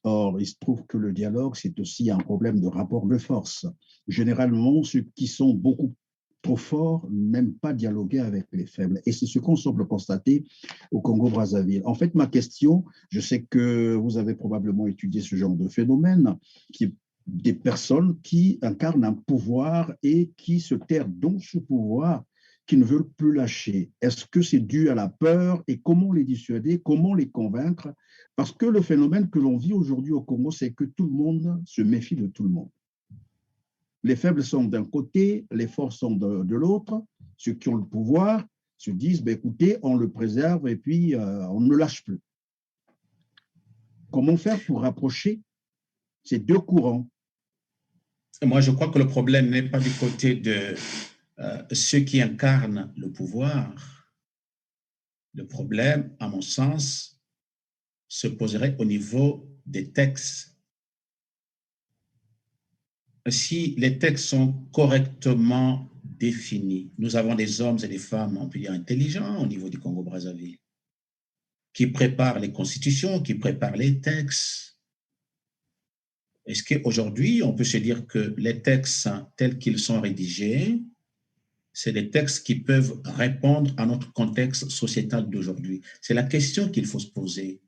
Or, il se trouve que le dialogue, c'est aussi un problème de rapport de force. Généralement, ceux qui sont beaucoup trop forts n'aiment pas dialoguer avec les faibles. Et c'est ce qu'on semble constater au Congo-Brazzaville. En fait, ma question, je sais que vous avez probablement étudié ce genre de phénomène, qui est des personnes qui incarnent un pouvoir et qui se terrent dans ce pouvoir, qui ne veulent plus lâcher. Est-ce que c'est dû à la peur et comment les dissuader, comment les convaincre? Parce que le phénomène que l'on vit aujourd'hui au Congo, c'est que tout le monde se méfie de tout le monde. Les faibles sont d'un côté, les forts sont de l'autre. Ceux qui ont le pouvoir se disent, ben, écoutez, on le préserve et puis on ne le lâche plus. Comment faire pour rapprocher ces deux courants? Moi, je crois que le problème n'est pas du côté de ceux qui incarnent le pouvoir. Le problème, à mon sens, se poserait au niveau des textes. Si les textes sont correctement définis, nous avons des hommes et des femmes, on peut dire, intelligents au niveau du Congo-Brazzaville, qui préparent les constitutions, qui préparent les textes. Est-ce qu'aujourd'hui, on peut se dire que les textes tels qu'ils sont rédigés, c'est des textes qui peuvent répondre à notre contexte sociétal d'aujourd'hui? C'est la question qu'il faut se poser.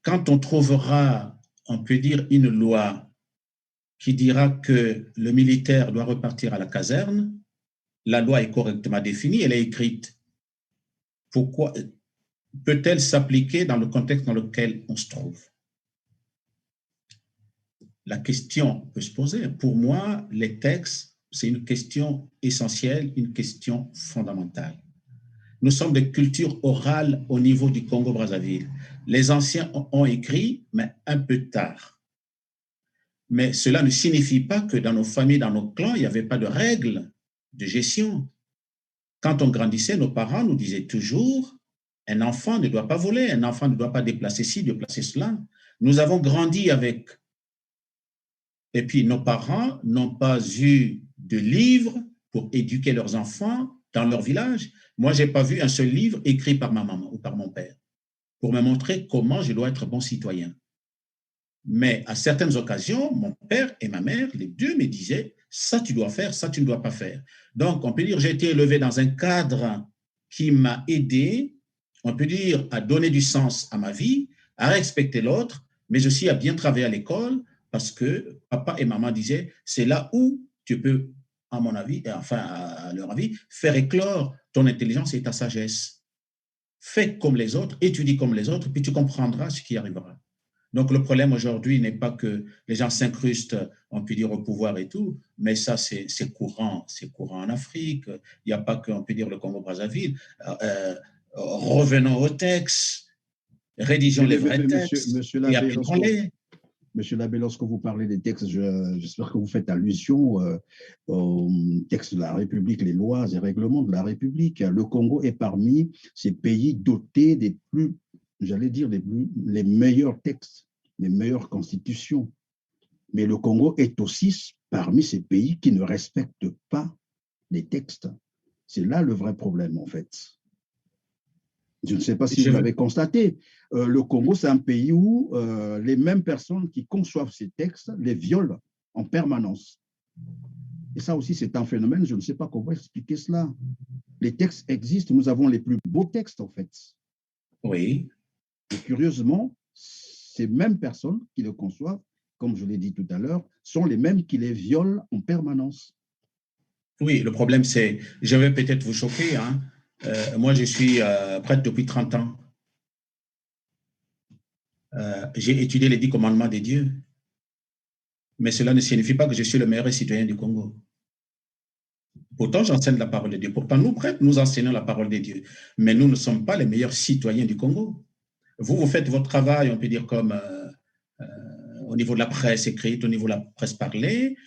Quand on trouvera, on peut dire, une loi qui dira que le militaire doit repartir à la caserne, la loi est correctement définie, elle est écrite. Pourquoi peut-elle s'appliquer dans le contexte dans lequel on se trouve? La question peut se poser. Pour moi, les textes, c'est une question essentielle, une question fondamentale. Nous sommes de culture orale au niveau du Congo-Brazzaville. Les anciens ont écrit, mais un peu tard. Mais cela ne signifie pas que dans nos familles, dans nos clans, il n'y avait pas de règles de gestion. Quand on grandissait, nos parents nous disaient toujours, un enfant ne doit pas voler, un enfant ne doit pas déplacer ci, déplacer cela. Nous avons grandi avec. Et puis, nos parents n'ont pas eu de livres pour éduquer leurs enfants dans leur village. Moi, je n'ai pas vu un seul livre écrit par ma maman ou par mon père pour me montrer comment je dois être bon citoyen. Mais à certaines occasions, mon père et ma mère, les deux me disaient, ça tu dois faire, ça tu ne dois pas faire. Donc, on peut dire, j'ai été élevé dans un cadre qui m'a aidé, on peut dire, à donner du sens à ma vie, à respecter l'autre, mais aussi à bien travailler à l'école, parce que papa et maman disaient, c'est là où tu peux, à mon avis, et enfin à leur avis, faire éclore ton intelligence et ta sagesse. Fais comme les autres, étudie comme les autres, puis tu comprendras ce qui arrivera. Donc, le problème aujourd'hui n'est pas que les gens s'incrustent, on peut dire, au pouvoir et tout, mais ça, c'est courant en Afrique. Il n'y a pas que, on peut dire, le Congo-Brazzaville. Revenons aux textes, rédigeons les vrais textes et appliquons-les. Monsieur l'abbé, lorsque vous parlez des textes, j'espère que vous faites allusion aux textes de la République, les lois et règlements de la République. Le Congo est parmi ces pays dotés des plus, j'allais dire, les meilleurs textes, les meilleures constitutions. Mais le Congo est aussi parmi ces pays qui ne respectent pas les textes. C'est là le vrai problème, en fait. Je ne sais pas si vous l'avez constaté. Le Congo, c'est un pays où les mêmes personnes qui conçoivent ces textes les violent en permanence. Et ça aussi, c'est un phénomène, je ne sais pas comment expliquer cela. Les textes existent, nous avons les plus beaux textes, en fait. Oui. Et curieusement, ces mêmes personnes qui le conçoivent, comme je l'ai dit tout à l'heure, sont les mêmes qui les violent en permanence. Oui, le problème, c'est, je vais peut-être vous choquer, hein. Moi, je suis prêtre depuis 30 ans. J'ai étudié les 10 commandements de Dieu. Mais cela ne signifie pas que je suis le meilleur citoyen du Congo. Pourtant, j'enseigne la parole de Dieu. Pourtant, nous, prêtres, nous enseignons la parole de Dieu. Mais nous ne sommes pas les meilleurs citoyens du Congo. Vous faites votre travail, on peut dire, comme au niveau de la presse écrite, au niveau de la presse parlée.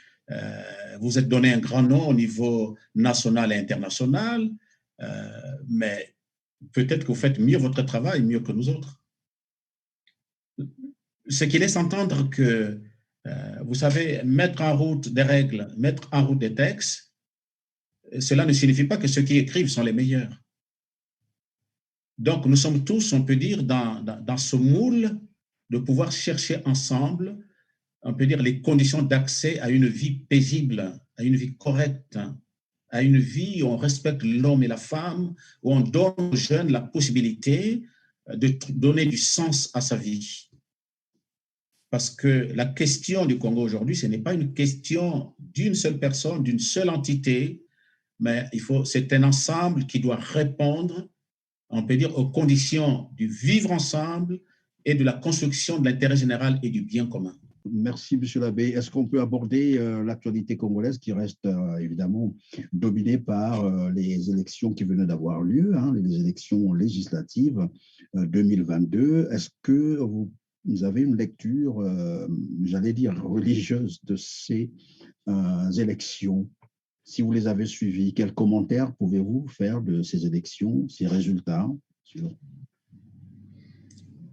Vous êtes donné un grand nom au niveau national et international. Mais peut-être que vous faites mieux votre travail, mieux que nous autres. Ce qui laisse entendre que, vous savez, mettre en route des règles, mettre en route des textes, cela ne signifie pas que ceux qui écrivent sont les meilleurs. Donc, nous sommes tous, on peut dire, dans ce moule de pouvoir chercher ensemble, on peut dire, les conditions d'accès à une vie paisible, à une vie correcte, à une vie où on respecte l'homme et la femme, où on donne aux jeunes la possibilité de donner du sens à sa vie. Parce que la question du Congo aujourd'hui, ce n'est pas une question d'une seule personne, d'une seule entité, mais c'est un ensemble qui doit répondre, on peut dire, aux conditions du vivre ensemble et de la construction de l'intérêt général et du bien commun. Merci, Monsieur l'abbé. Est-ce qu'on peut aborder l'actualité congolaise qui reste évidemment dominée par les élections qui venaient d'avoir lieu, hein, les élections législatives 2022? Est-ce que vous avez une lecture, j'allais dire, religieuse de ces élections? Si vous les avez suivies, quels commentaires pouvez-vous faire de ces élections, ces résultats?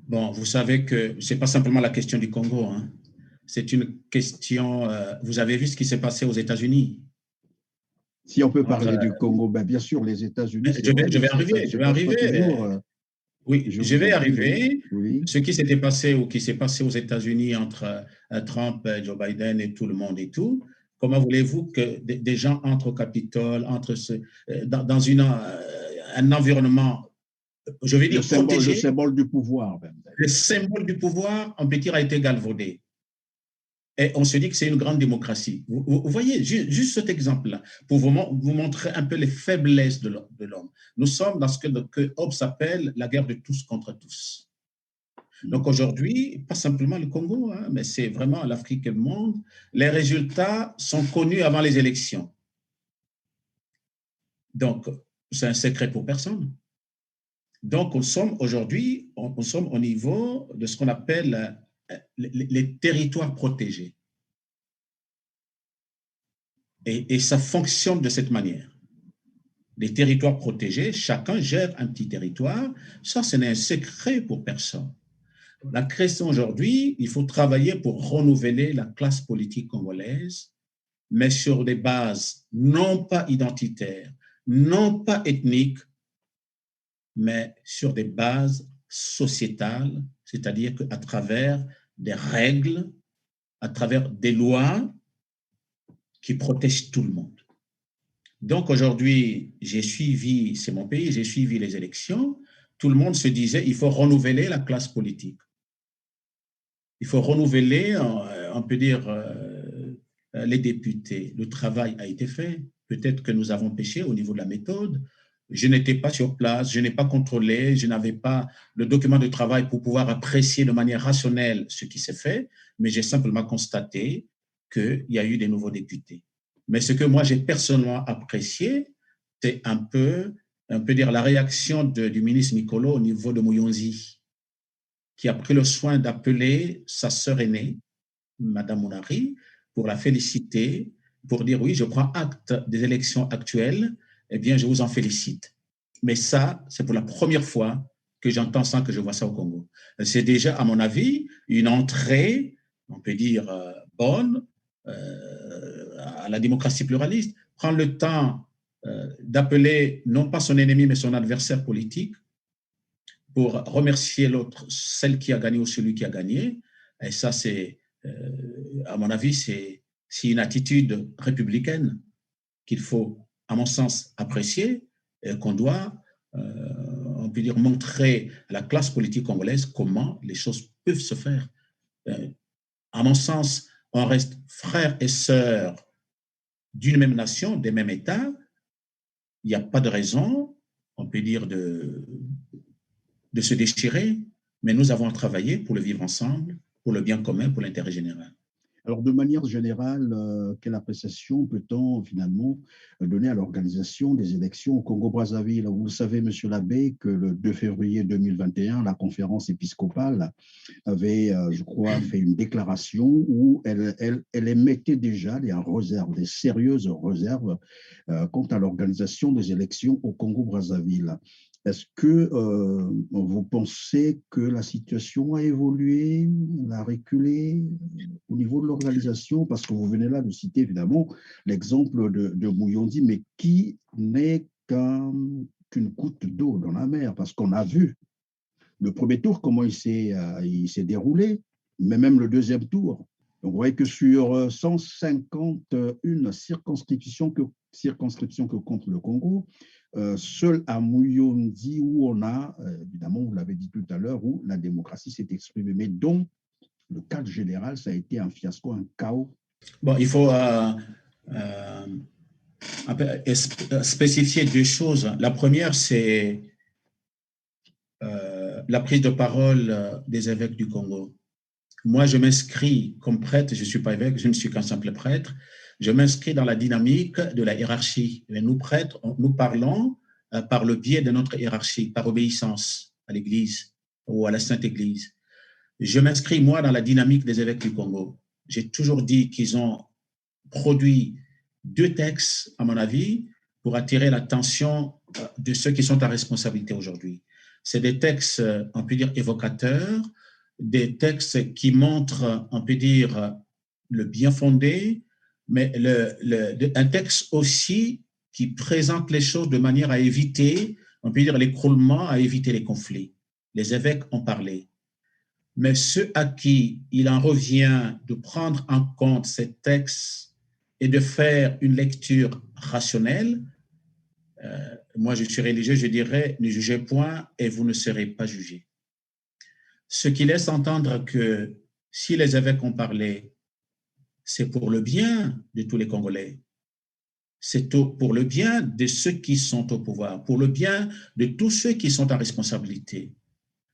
Bon, vous savez que ce n'est pas simplement la question du Congo, hein. C'est une question, vous avez vu ce qui s'est passé aux États-Unis. Si on peut parler du Congo, ben bien sûr, les États-Unis, c'est vrai, je vais arriver, ça se passe pas toujours. Oui, je vais arriver. Oui. Ce qui s'était passé ou qui s'est passé aux États-Unis entre Trump, Joe Biden et tout le monde et tout, comment voulez-vous que des gens entrent au Capitole, dans un environnement, je vais dire, protégé? Le symbole du pouvoir. Même. Le symbole du pouvoir, on peut dire, a été galvaudé. Et on se dit que c'est une grande démocratie. Vous voyez, juste cet exemple-là, pour vous montrer un peu les faiblesses de l'homme. Nous sommes dans ce que Hobbes appelle la guerre de tous contre tous. Donc aujourd'hui, pas simplement le Congo, hein, mais c'est vraiment l'Afrique et le monde. Les résultats sont connus avant les élections. Donc, c'est un secret pour personne. Donc, on sommes aujourd'hui, on sommes au niveau de ce qu'on appelle les territoires protégés. Et ça fonctionne de cette manière. Les territoires protégés, chacun gère un petit territoire. Ça, ce n'est un secret pour personne. La question aujourd'hui, il faut travailler pour renouveler la classe politique congolaise, mais sur des bases non pas identitaires, non pas ethniques, mais sur des bases sociétales, c'est-à-dire qu'à travers des règles, à travers des lois qui protègent tout le monde. Donc aujourd'hui, j'ai suivi, c'est mon pays, j'ai suivi les élections. Tout le monde se disait, il faut renouveler la classe politique. Il faut renouveler, on peut dire, les députés. Le travail a été fait. Peut-être que nous avons péché au niveau de la méthode. Je n'étais pas sur place, je n'ai pas contrôlé, je n'avais pas le document de travail pour pouvoir apprécier de manière rationnelle ce qui s'est fait, mais j'ai simplement constaté qu'il y a eu des nouveaux députés. Mais ce que moi j'ai personnellement apprécié, c'est un peu dire la réaction du ministre Mikolo au niveau de Mouyonzi, qui a pris le soin d'appeler sa sœur aînée, Madame Mounari, pour la féliciter, pour dire oui, je prends acte des élections actuelles, eh bien, je vous en félicite. Mais ça, c'est pour la première fois que j'entends ça, que je vois ça au Congo. C'est déjà, à mon avis, une entrée, on peut dire, bonne à la démocratie pluraliste. Prendre le temps d'appeler non pas son ennemi, mais son adversaire politique, pour remercier l'autre, celle qui a gagné ou celui qui a gagné. Et ça, c'est, à mon avis, c'est une attitude républicaine qu'il faut, à mon sens, apprécier et qu'on doit, on peut dire, montrer à la classe politique congolaise comment les choses peuvent se faire. À mon sens, on reste frères et sœurs d'une même nation, des mêmes États. Il n'y a pas de raison, on peut dire, de se déchirer, mais nous avons travaillé pour le vivre ensemble, pour le bien commun, pour l'intérêt général. Alors, de manière générale, quelle appréciation peut-on finalement donner à l'organisation des élections au Congo-Brazzaville? Vous le savez, Monsieur l'abbé, que le 2 février 2021, la conférence épiscopale avait, je crois, fait une déclaration où elle émettait déjà des réserves, des sérieuses réserves quant à l'organisation des élections au Congo-Brazzaville. Est-ce que vous pensez que la situation a évolué, a reculé au niveau de l'organisation? Parce que vous venez là de citer évidemment l'exemple de Mouyonzi, mais qui n'est qu'un qu'une goutte d'eau dans la mer, parce qu'on a vu le premier tour, comment il s'est déroulé, mais même le deuxième tour. Donc, vous voyez que sur 151 circonscriptions que compte le Congo, seul à Muyonzi, où on a, évidemment, vous l'avez dit tout à l'heure, où la démocratie s'est exprimée, mais dont le cadre général, ça a été un fiasco, un chaos. Bon, il faut spécifier deux choses. La première, c'est la prise de parole des évêques du Congo. Moi, je m'inscris comme prêtre, je ne suis pas évêque, je ne suis qu'un simple prêtre, je m'inscris dans la dynamique de la hiérarchie. Et nous, prêtres, nous parlons par le biais de notre hiérarchie, par obéissance à l'Église ou à la Sainte Église. Je m'inscris, moi, dans la dynamique des évêques du Congo. J'ai toujours dit qu'ils ont produit 2 textes, à mon avis, pour attirer l'attention de ceux qui sont à responsabilité aujourd'hui. C'est des textes, on peut dire, évocateurs, des textes qui montrent, on peut dire, le bien fondé, mais un texte aussi qui présente les choses de manière à éviter, on peut dire, l'écroulement, à éviter les conflits. Les évêques ont parlé. Mais ceux à qui il en revient de prendre en compte ces textes et de faire une lecture rationnelle, moi je suis religieux, je dirais, ne jugez point et vous ne serez pas jugés. Ce qui laisse entendre que si les évêques ont parlé, c'est pour le bien de tous les Congolais. C'est pour le bien de ceux qui sont au pouvoir, pour le bien de tous ceux qui sont en responsabilité.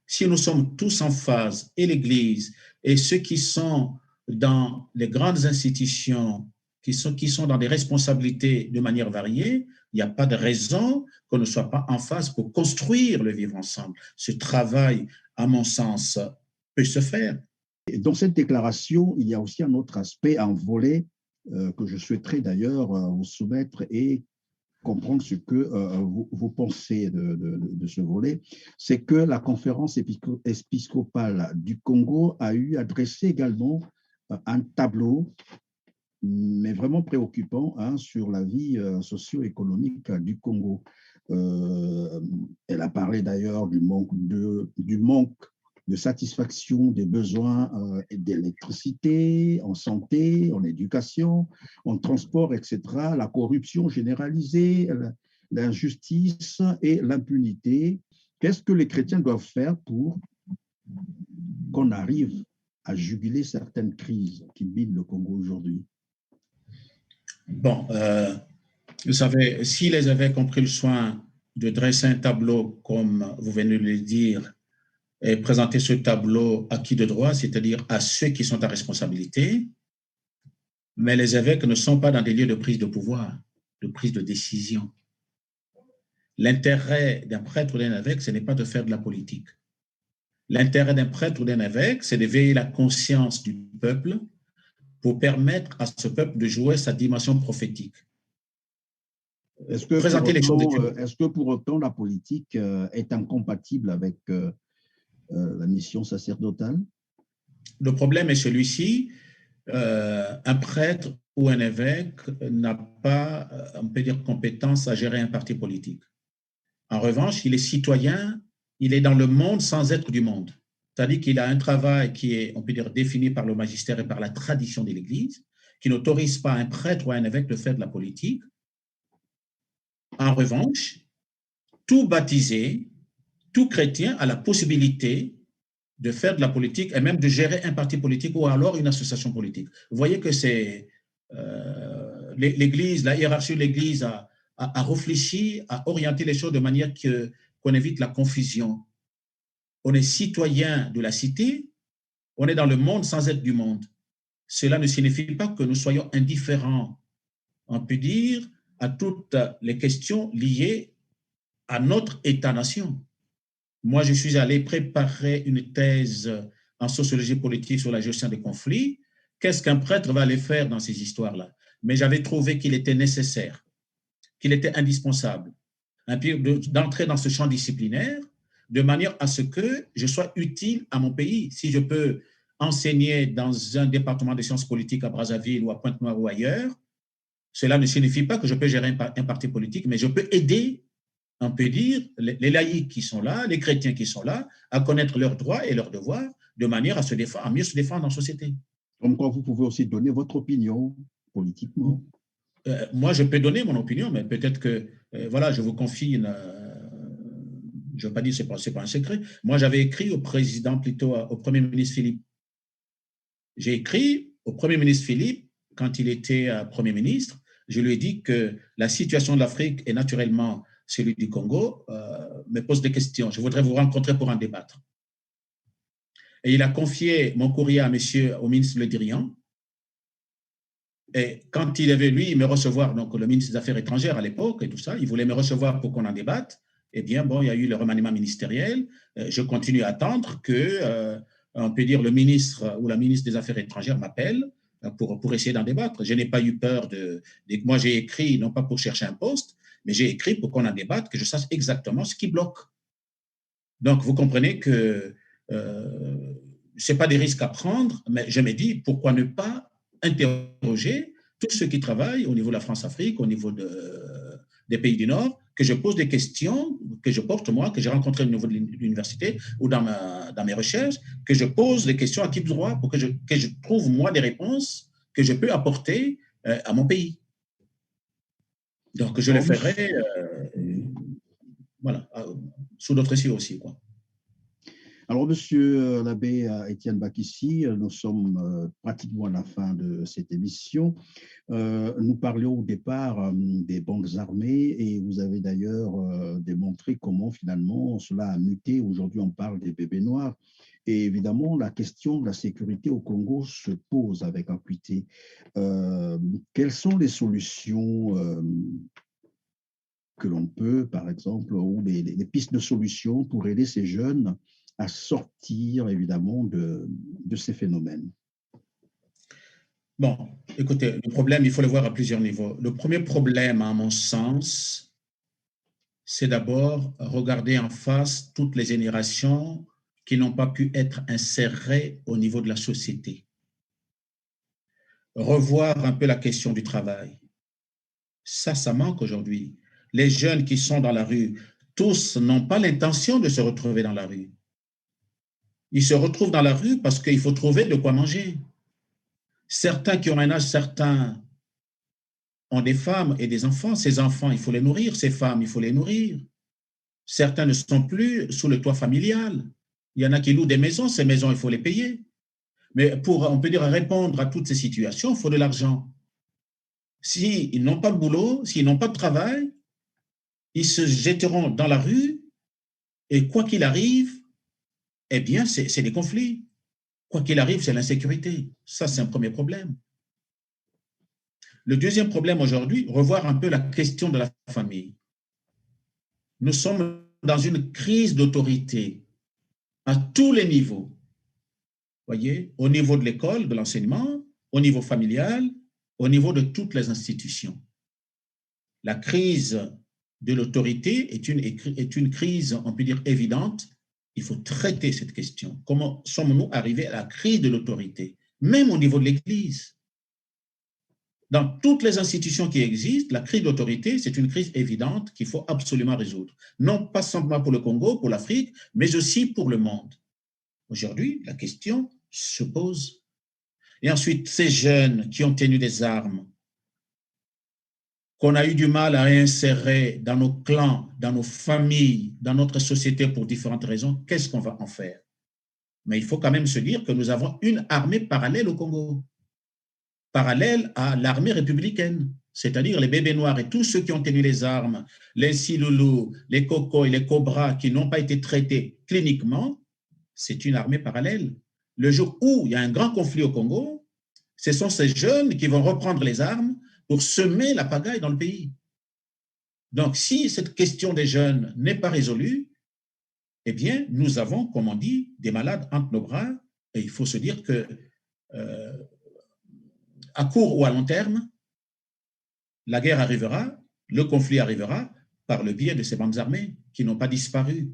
Si nous sommes tous en phase, et l'Église, et ceux qui sont dans les grandes institutions, qui sont dans des responsabilités de manière variée, il n'y a pas de raison qu'on ne soit pas en phase pour construire le vivre ensemble. Ce travail, à mon sens, peut se faire. Et dans cette déclaration, il y a aussi un autre aspect, un volet que je souhaiterais d'ailleurs vous soumettre et comprendre ce que vous pensez de ce volet, c'est que la conférence épiscopale du Congo a eu à dresser également un tableau, mais vraiment préoccupant, hein, sur la vie socio-économique du Congo. Elle a parlé d'ailleurs du manque de satisfaction des besoins d'électricité, en santé, en éducation, en transport, etc., la corruption généralisée, l'injustice et l'impunité. Qu'est-ce que les chrétiens doivent faire pour qu'on arrive à juguler certaines crises qui minent le Congo aujourd'hui? Bon, vous savez, si les évêques ont pris le soin de dresser un tableau, comme vous venez de le dire, et présenter ce tableau à qui de droit, c'est-à-dire à ceux qui sont à responsabilité, mais les évêques ne sont pas dans des lieux de prise de pouvoir, de prise de décision. L'intérêt d'un prêtre ou d'un évêque, ce n'est pas de faire de la politique. L'intérêt d'un prêtre ou d'un évêque, c'est de veiller la conscience du peuple pour permettre à ce peuple de jouer sa dimension prophétique. Est-ce que pour autant la politique est incompatible avec la mission sacerdotale? Le problème est celui-ci, un prêtre ou un évêque n'a pas, on peut dire, compétence à gérer un parti politique. En revanche, il est citoyen, il est dans le monde sans être du monde. C'est-à-dire qu'il a un travail qui est, on peut dire, défini par le magistère et par la tradition de l'Église, qui n'autorise pas un prêtre ou un évêque de faire de la politique. En revanche, tout baptisé, tout chrétien a la possibilité de faire de la politique et même de gérer un parti politique ou alors une association politique. Vous voyez que c'est l'Église, la hiérarchie de l'Église a réfléchi, a orienté les choses de manière qu'on évite la confusion. On est citoyen de la cité, on est dans le monde sans être du monde. Cela ne signifie pas que nous soyons indifférents, on peut dire, à toutes les questions liées à notre État-nation. Moi, je suis allé préparer une thèse en sociologie politique sur la gestion des conflits. Qu'est-ce qu'un prêtre va aller faire dans ces histoires-là? Mais j'avais trouvé qu'il était nécessaire, qu'il était indispensable d'entrer dans ce champ disciplinaire de manière à ce que je sois utile à mon pays. Si je peux enseigner dans un département de sciences politiques à Brazzaville ou à Pointe-Noire ou ailleurs, cela ne signifie pas que je peux gérer un parti politique, mais je peux aider, on peut dire, les laïcs qui sont là, les chrétiens qui sont là, à connaître leurs droits et leurs devoirs de manière à se défendre, à mieux se défendre en société. Comme quoi, vous pouvez aussi donner votre opinion politiquement. Moi, je peux donner mon opinion, mais peut-être que, voilà, je vous confie je ne veux pas dire, ce n'est pas un secret. Moi, j'avais écrit au président, plutôt au Premier ministre Philippe. J'ai écrit au Premier ministre Philippe, quand il était Premier ministre, je lui ai dit que la situation de l'Afrique et naturellement celui du Congo me pose des questions. Je voudrais vous rencontrer pour en débattre. Et il a confié mon courrier au ministre Le Drian. Et quand il avait, lui, me recevoir, donc le ministre des Affaires étrangères à l'époque et tout ça, il voulait me recevoir pour qu'on en débatte. Eh bien, bon, il y a eu le remaniement ministériel. Je continue à attendre que, on peut dire, le ministre ou la ministre des Affaires étrangères m'appelle pour essayer d'en débattre. Je n'ai pas eu peur moi, j'ai écrit, non pas pour chercher un poste, mais j'ai écrit pour qu'on en débatte, que je sache exactement ce qui bloque. Donc, vous comprenez que ce n'est pas des risques à prendre, mais je me dis, pourquoi ne pas interroger tous ceux qui travaillent au niveau de la France-Afrique, au niveau des pays du Nord, que je pose des questions, que je porte moi, que j'ai rencontrées au niveau de l'université ou dans mes recherches, que je pose des questions à type droit pour que je trouve moi des réponses que je peux apporter à mon pays. Donc, je le ferai voilà, sous d'autres cieux aussi, quoi. Alors, monsieur l'abbé Étienne Bakissi, nous sommes pratiquement à la fin de cette émission. Nous parlions au départ des bandes armées et vous avez d'ailleurs démontré comment finalement cela a muté. Aujourd'hui, on parle des bébés noirs. Et évidemment, la question de la sécurité au Congo se pose avec acuité. Quelles sont les solutions que l'on peut, par exemple, ou les pistes de solutions pour aider ces jeunes à sortir, évidemment, de ces phénomènes? Bon, écoutez, le problème, il faut le voir à plusieurs niveaux. Le premier problème, à mon sens, c'est d'abord regarder en face toutes les générations qui n'ont pas pu être insérées au niveau de la société. Revoir un peu la question du travail. Ça manque aujourd'hui. Les jeunes qui sont dans la rue, tous n'ont pas l'intention de se retrouver dans la rue. Ils se retrouvent dans la rue parce qu'il faut trouver de quoi manger. Certains qui ont un âge certain ont des femmes et des enfants. Ces enfants, il faut les nourrir. Ces femmes, il faut les nourrir. Certains ne sont plus sous le toit familial. Il y en a qui louent des maisons. Ces maisons, il faut les payer. Mais pour, on peut dire, répondre à toutes ces situations, il faut de l'argent. S'ils n'ont pas de boulot, s'ils n'ont pas de travail, ils se jetteront dans la rue et quoi qu'il arrive, eh bien, c'est des conflits. Quoi qu'il arrive, c'est l'insécurité. Ça, c'est un premier problème. Le deuxième problème aujourd'hui, revoir un peu la question de la famille. Nous sommes dans une crise d'autorité à tous les niveaux. Voyez, au niveau de l'école, de l'enseignement, au niveau familial, au niveau de toutes les institutions. La crise de l'autorité est une crise, on peut dire, évidente. Il faut traiter cette question. Comment sommes-nous arrivés à la crise de l'autorité, même au niveau de l'Église? Dans toutes les institutions qui existent, la crise d'autorité, c'est une crise évidente qu'il faut absolument résoudre. Non pas simplement pour le Congo, pour l'Afrique, mais aussi pour le monde. Aujourd'hui, la question se pose. Et ensuite, ces jeunes qui ont tenu des armes, qu'on a eu du mal à réinsérer dans nos clans, dans nos familles, dans notre société pour différentes raisons, qu'est-ce qu'on va en faire? Mais il faut quand même se dire que nous avons une armée parallèle au Congo, parallèle à l'armée républicaine, c'est-à-dire les bébés noirs et tous ceux qui ont tenu les armes, les Siloulous, les Cocos et les Cobras qui n'ont pas été traités cliniquement, c'est une armée parallèle. Le jour où il y a un grand conflit au Congo, ce sont ces jeunes qui vont reprendre les armes pour semer la pagaille dans le pays. Donc, si cette question des jeunes n'est pas résolue, eh bien, nous avons, comme on dit, des malades entre nos bras, et il faut se dire que, à court ou à long terme, la guerre arrivera, le conflit arrivera par le biais de ces bandes armées qui n'ont pas disparu.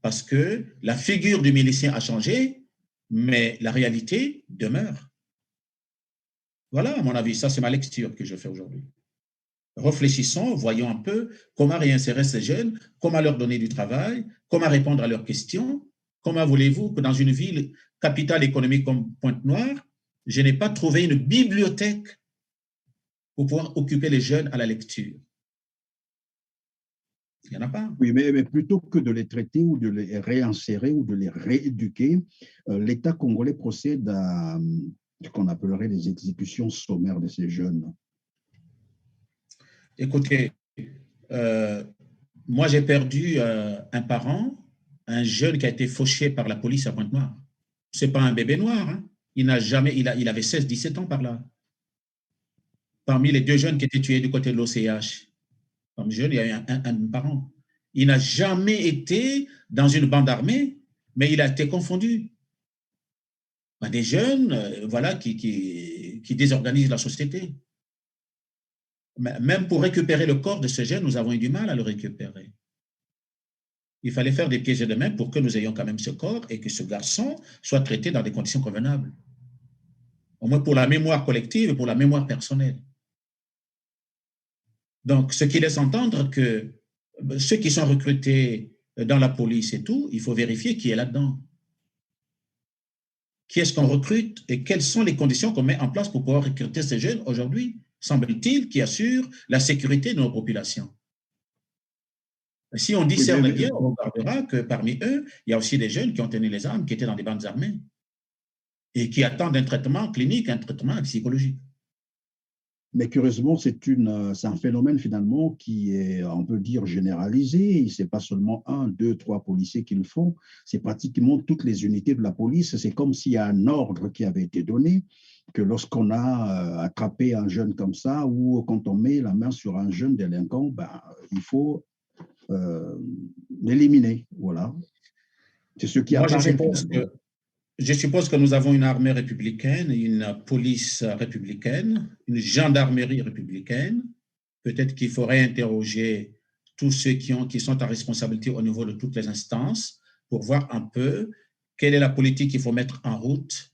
Parce que la figure du milicien a changé, mais la réalité demeure. Voilà, à mon avis, ça c'est ma lecture que je fais aujourd'hui. réfléchissons, voyons un peu comment réinsérer ces jeunes, comment leur donner du travail, comment répondre à leurs questions. Comment voulez-vous que dans une ville capitale économique comme Pointe-Noire, je n'ai pas trouvé une bibliothèque pour pouvoir occuper les jeunes à la lecture? Il n'y en a pas. Oui, mais plutôt que de les traiter ou de les réinsérer ou de les rééduquer, l'État congolais procède à ce qu'on appellerait les exécutions sommaires de ces jeunes. Écoutez, euh, moi j'ai perdu un parent, un jeune qui a été fauché par la police à Pointe-Noire. Ce n'est pas un bébé noir, hein. Il avait 16-17 ans par là. Parmi les 2 jeunes qui étaient tués du côté de l'OCH, comme jeune, il y a eu un parent. Il n'a jamais été dans une bande armée, mais il a été confondu. Des jeunes voilà, qui désorganisent la société. Même pour récupérer le corps de ce jeune, nous avons eu du mal à le récupérer. Il fallait faire des pieds et des mains pour que nous ayons quand même ce corps et que ce garçon soit traité dans des conditions convenables. Au moins pour la mémoire collective et pour la mémoire personnelle. Donc, ce qui laisse entendre que ceux qui sont recrutés dans la police et tout, il faut vérifier qui est là-dedans. Qui est-ce qu'on recrute et quelles sont les conditions qu'on met en place pour pouvoir recruter ces jeunes aujourd'hui, semble-t-il, qui assurent la sécurité de nos populations. Si on discerne bien, on regardera que parmi eux, il y a aussi des jeunes qui ont tenu les armes, qui étaient dans des bandes armées et qui attendent un traitement clinique, un traitement psychologique. Mais curieusement, c'est un phénomène finalement qui est, on peut dire, généralisé. Ce n'est pas seulement 1, 2, 3 policiers qui le font, c'est pratiquement toutes les unités de la police. C'est comme s'il y a un ordre qui avait été donné, que lorsqu'on a attrapé un jeune comme ça, ou quand on met la main sur un jeune délinquant, il faut l'éliminer. Voilà. C'est ce qui apparaît finalement. Je suppose que nous avons une armée républicaine, une police républicaine, une gendarmerie républicaine. Peut-être qu'il faudrait interroger tous ceux qui sont en responsabilité au niveau de toutes les instances pour voir un peu quelle est la politique qu'il faut mettre en route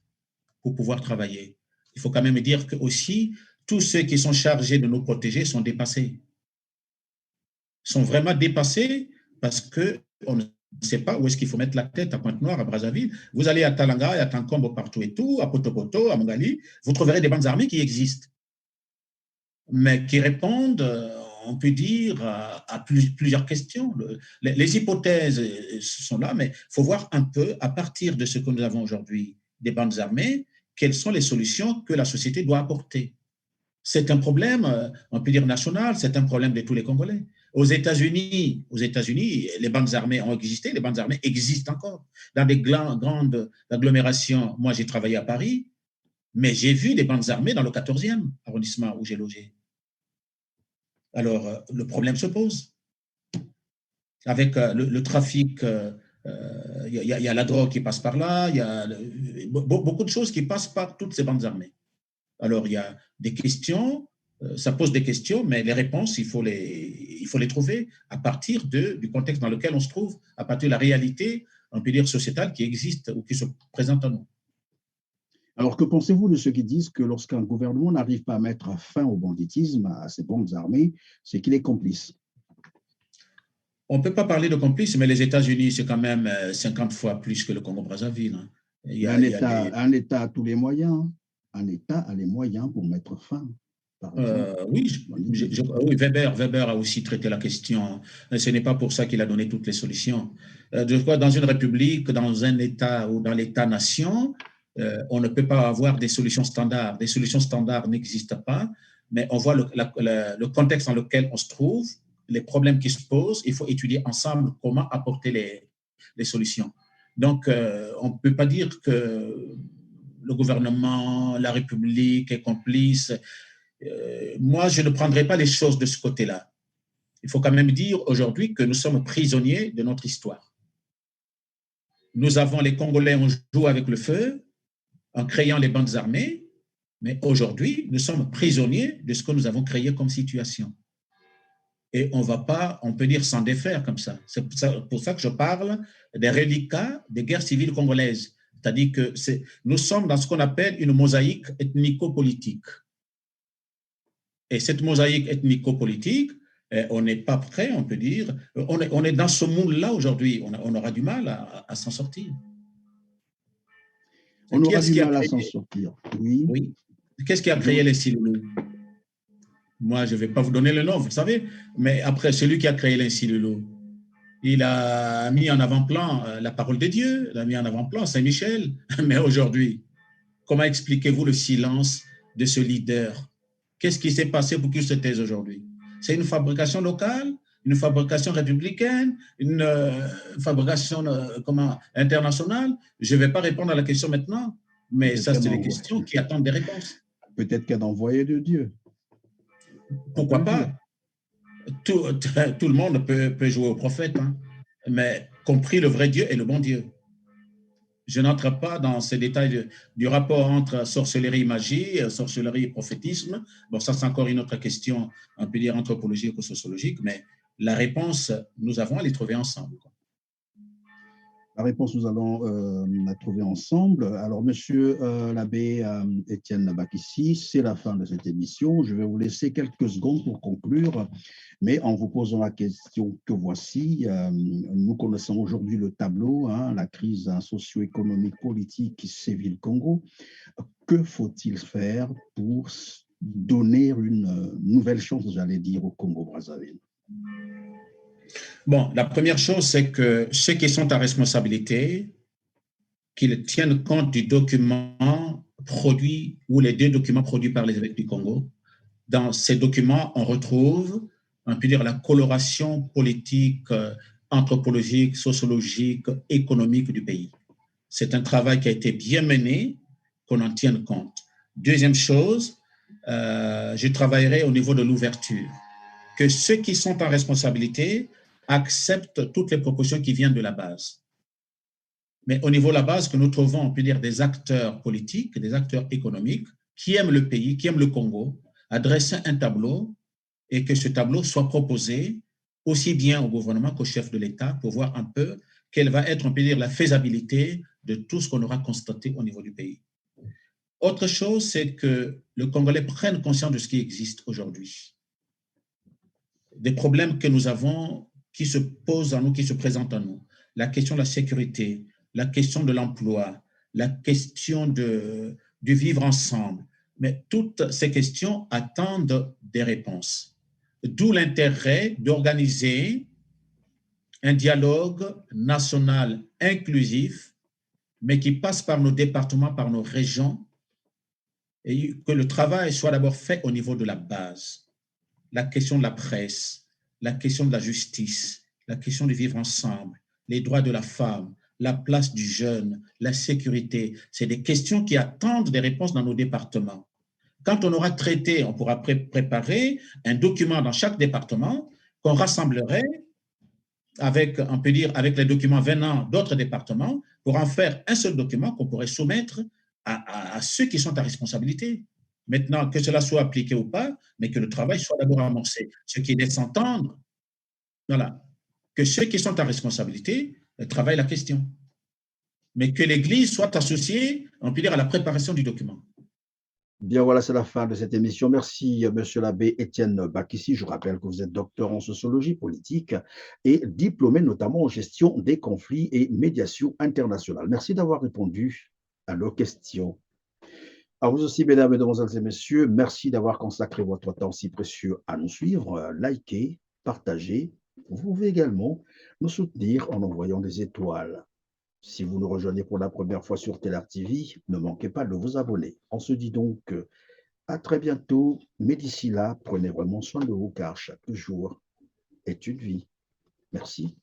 pour pouvoir travailler. Il faut quand même dire que aussi tous ceux qui sont chargés de nous protéger sont dépassés. Sont vraiment dépassés parce qu'on ne sait pas où est-ce qu'il faut mettre la tête à Pointe-Noire, à Brazzaville. Vous allez à Talanga, à Tankombo, partout et tout, à Potopoto, à Mongali, vous trouverez des bandes armées qui existent, mais qui répondent, on peut dire, à plusieurs questions. Les hypothèses sont là, mais il faut voir un peu, à partir de ce que nous avons aujourd'hui, des bandes armées, quelles sont les solutions que la société doit apporter. C'est un problème, on peut dire national, c'est un problème de tous les Congolais. Aux États-Unis, les bandes armées ont existé, les bandes armées existent encore. Dans des grandes agglomérations, moi j'ai travaillé à Paris, mais j'ai vu des bandes armées dans le 14e arrondissement où j'ai logé. Alors, le problème se pose. Avec le trafic, il y a la drogue qui passe par là, il y a beaucoup de choses qui passent par toutes ces bandes armées. Alors, il y a des questions, ça pose des questions, mais les réponses, il faut les trouver à partir du contexte dans lequel on se trouve, à partir de la réalité, on peut dire, sociétale qui existe ou qui se présente à nous. Alors, que pensez-vous de ceux qui disent que lorsqu'un gouvernement n'arrive pas à mettre fin au banditisme, à ces bandes armées, c'est qu'il est complice? On ne peut pas parler de complice, mais les États-Unis, c'est quand même 50 fois plus que le Congo-Brazzaville. Hein. Mais un État a tous les moyens. Un État a les moyens pour mettre fin. Oui, Weber a aussi traité la question. Ce n'est pas pour ça qu'il a donné toutes les solutions. Je crois dans une république, dans un État ou dans l'État-nation, on ne peut pas avoir des solutions standards. Des solutions standards n'existent pas, mais on voit le contexte dans lequel on se trouve, les problèmes qui se posent. Il faut étudier ensemble comment apporter les solutions. Donc, on ne peut pas dire que le gouvernement, la République est complice. Moi, je ne prendrai pas les choses de ce côté-là. Il faut quand même dire aujourd'hui que nous sommes prisonniers de notre histoire. Nous avons, les Congolais, on joue avec le feu en créant les bandes armées, mais aujourd'hui, nous sommes prisonniers de ce que nous avons créé comme situation. Et on ne va pas, on peut dire, s'en défaire comme ça. C'est pour ça que je parle des reliquats des guerres civiles congolaises. C'est-à-dire que nous sommes dans ce qu'on appelle une mosaïque ethnico-politique. Et cette mosaïque ethnico-politique, on n'est pas prêt, on peut dire, on est dans ce monde-là aujourd'hui, on aura du mal à s'en sortir. On Qui aura est-ce du qui a mal à s'en créé, sortir. Oui. oui, qu'est-ce qui a créé les Silulu? Moi, je ne vais pas vous donner le nom, vous savez, mais après, celui qui a créé les Silulu, il a mis en avant-plan la parole de Dieu, il a mis en avant-plan Saint-Michel. Mais aujourd'hui, comment expliquez-vous le silence de ce leader? Qu'est-ce qui s'est passé pour qu'il se taise aujourd'hui? C'est une fabrication locale, une fabrication républicaine, une fabrication internationale? Je ne vais pas répondre à la question maintenant, mais ça, c'est des questions qui attendent des réponses. Peut-être qu'un envoyé de Dieu. Pourquoi pas? Tout le monde peut jouer au prophète, hein, mais compris le vrai Dieu et le bon Dieu. Je n'entre pas dans ces détails du rapport entre sorcellerie, magie, sorcellerie et prophétisme. Bon, ça, c'est encore une autre question, on peut dire anthropologique ou sociologique, mais la réponse, nous avons à les trouver ensemble. La réponse, nous allons la trouver ensemble. Alors, monsieur l'abbé Étienne Bakissi, c'est la fin de cette émission. Je vais vous laisser quelques secondes pour conclure, mais en vous posant la question que voici. Nous connaissons aujourd'hui le tableau, hein, la crise socio-économique politique qui sévit le Congo. Que faut-il faire pour donner une nouvelle chance, j'allais dire, au Congo-Brazzaville? Bon, la première chose, c'est que ceux qui sont à responsabilité, qu'ils tiennent compte du document produit ou les deux documents produits par les évêques du Congo. Dans ces documents, on retrouve, on peut dire, la coloration politique, anthropologique, sociologique, économique du pays. C'est un travail qui a été bien mené, qu'on en tienne compte. Deuxième chose, je travaillerai au niveau de l'ouverture, que ceux qui sont en responsabilité acceptent toutes les propositions qui viennent de la base. Mais au niveau de la base, que nous trouvons, on peut dire, des acteurs politiques, des acteurs économiques qui aiment le pays, qui aiment le Congo, adresser un tableau et que ce tableau soit proposé aussi bien au gouvernement qu'au chef de l'État pour voir un peu quelle va être, on peut dire, la faisabilité de tout ce qu'on aura constaté au niveau du pays. Autre chose, c'est que le Congolais prenne conscience de ce qui existe aujourd'hui. Des problèmes que nous avons qui se posent à nous, qui se présentent à nous. La question de la sécurité, la question de l'emploi, la question du vivre ensemble. Mais toutes ces questions attendent des réponses. D'où l'intérêt d'organiser un dialogue national inclusif, mais qui passe par nos départements, par nos régions, et que le travail soit d'abord fait au niveau de la base. La question de la presse, la question de la justice, la question du vivre ensemble, les droits de la femme, la place du jeune, la sécurité, c'est des questions qui attendent des réponses dans nos départements. Quand on aura traité, on pourra préparer un document dans chaque département qu'on rassemblerait avec, on peut dire, avec les documents venant d'autres départements pour en faire un seul document qu'on pourrait soumettre à ceux qui sont à responsabilité. Maintenant, que cela soit appliqué ou pas, mais que le travail soit d'abord amorcé. Ce qui laisse entendre, voilà, que ceux qui sont à responsabilité travaillent la question. Mais que l'Église soit associée, on peut dire, à la préparation du document. Bien, voilà, c'est la fin de cette émission. Merci, monsieur l'abbé Étienne Bakissi. Je rappelle que vous êtes docteur en sociologie politique et diplômé notamment en gestion des conflits et médiation internationale. Merci d'avoir répondu à nos questions. À vous aussi, mesdames, mesdemoiselles et messieurs, merci d'avoir consacré votre temps si précieux à nous suivre. Likez, partagez. Vous pouvez également nous soutenir en envoyant des étoiles. Si vous nous rejoignez pour la première fois sur Telar TV, ne manquez pas de vous abonner. On se dit donc à très bientôt, mais d'ici là, prenez vraiment soin de vous car chaque jour est une vie. Merci.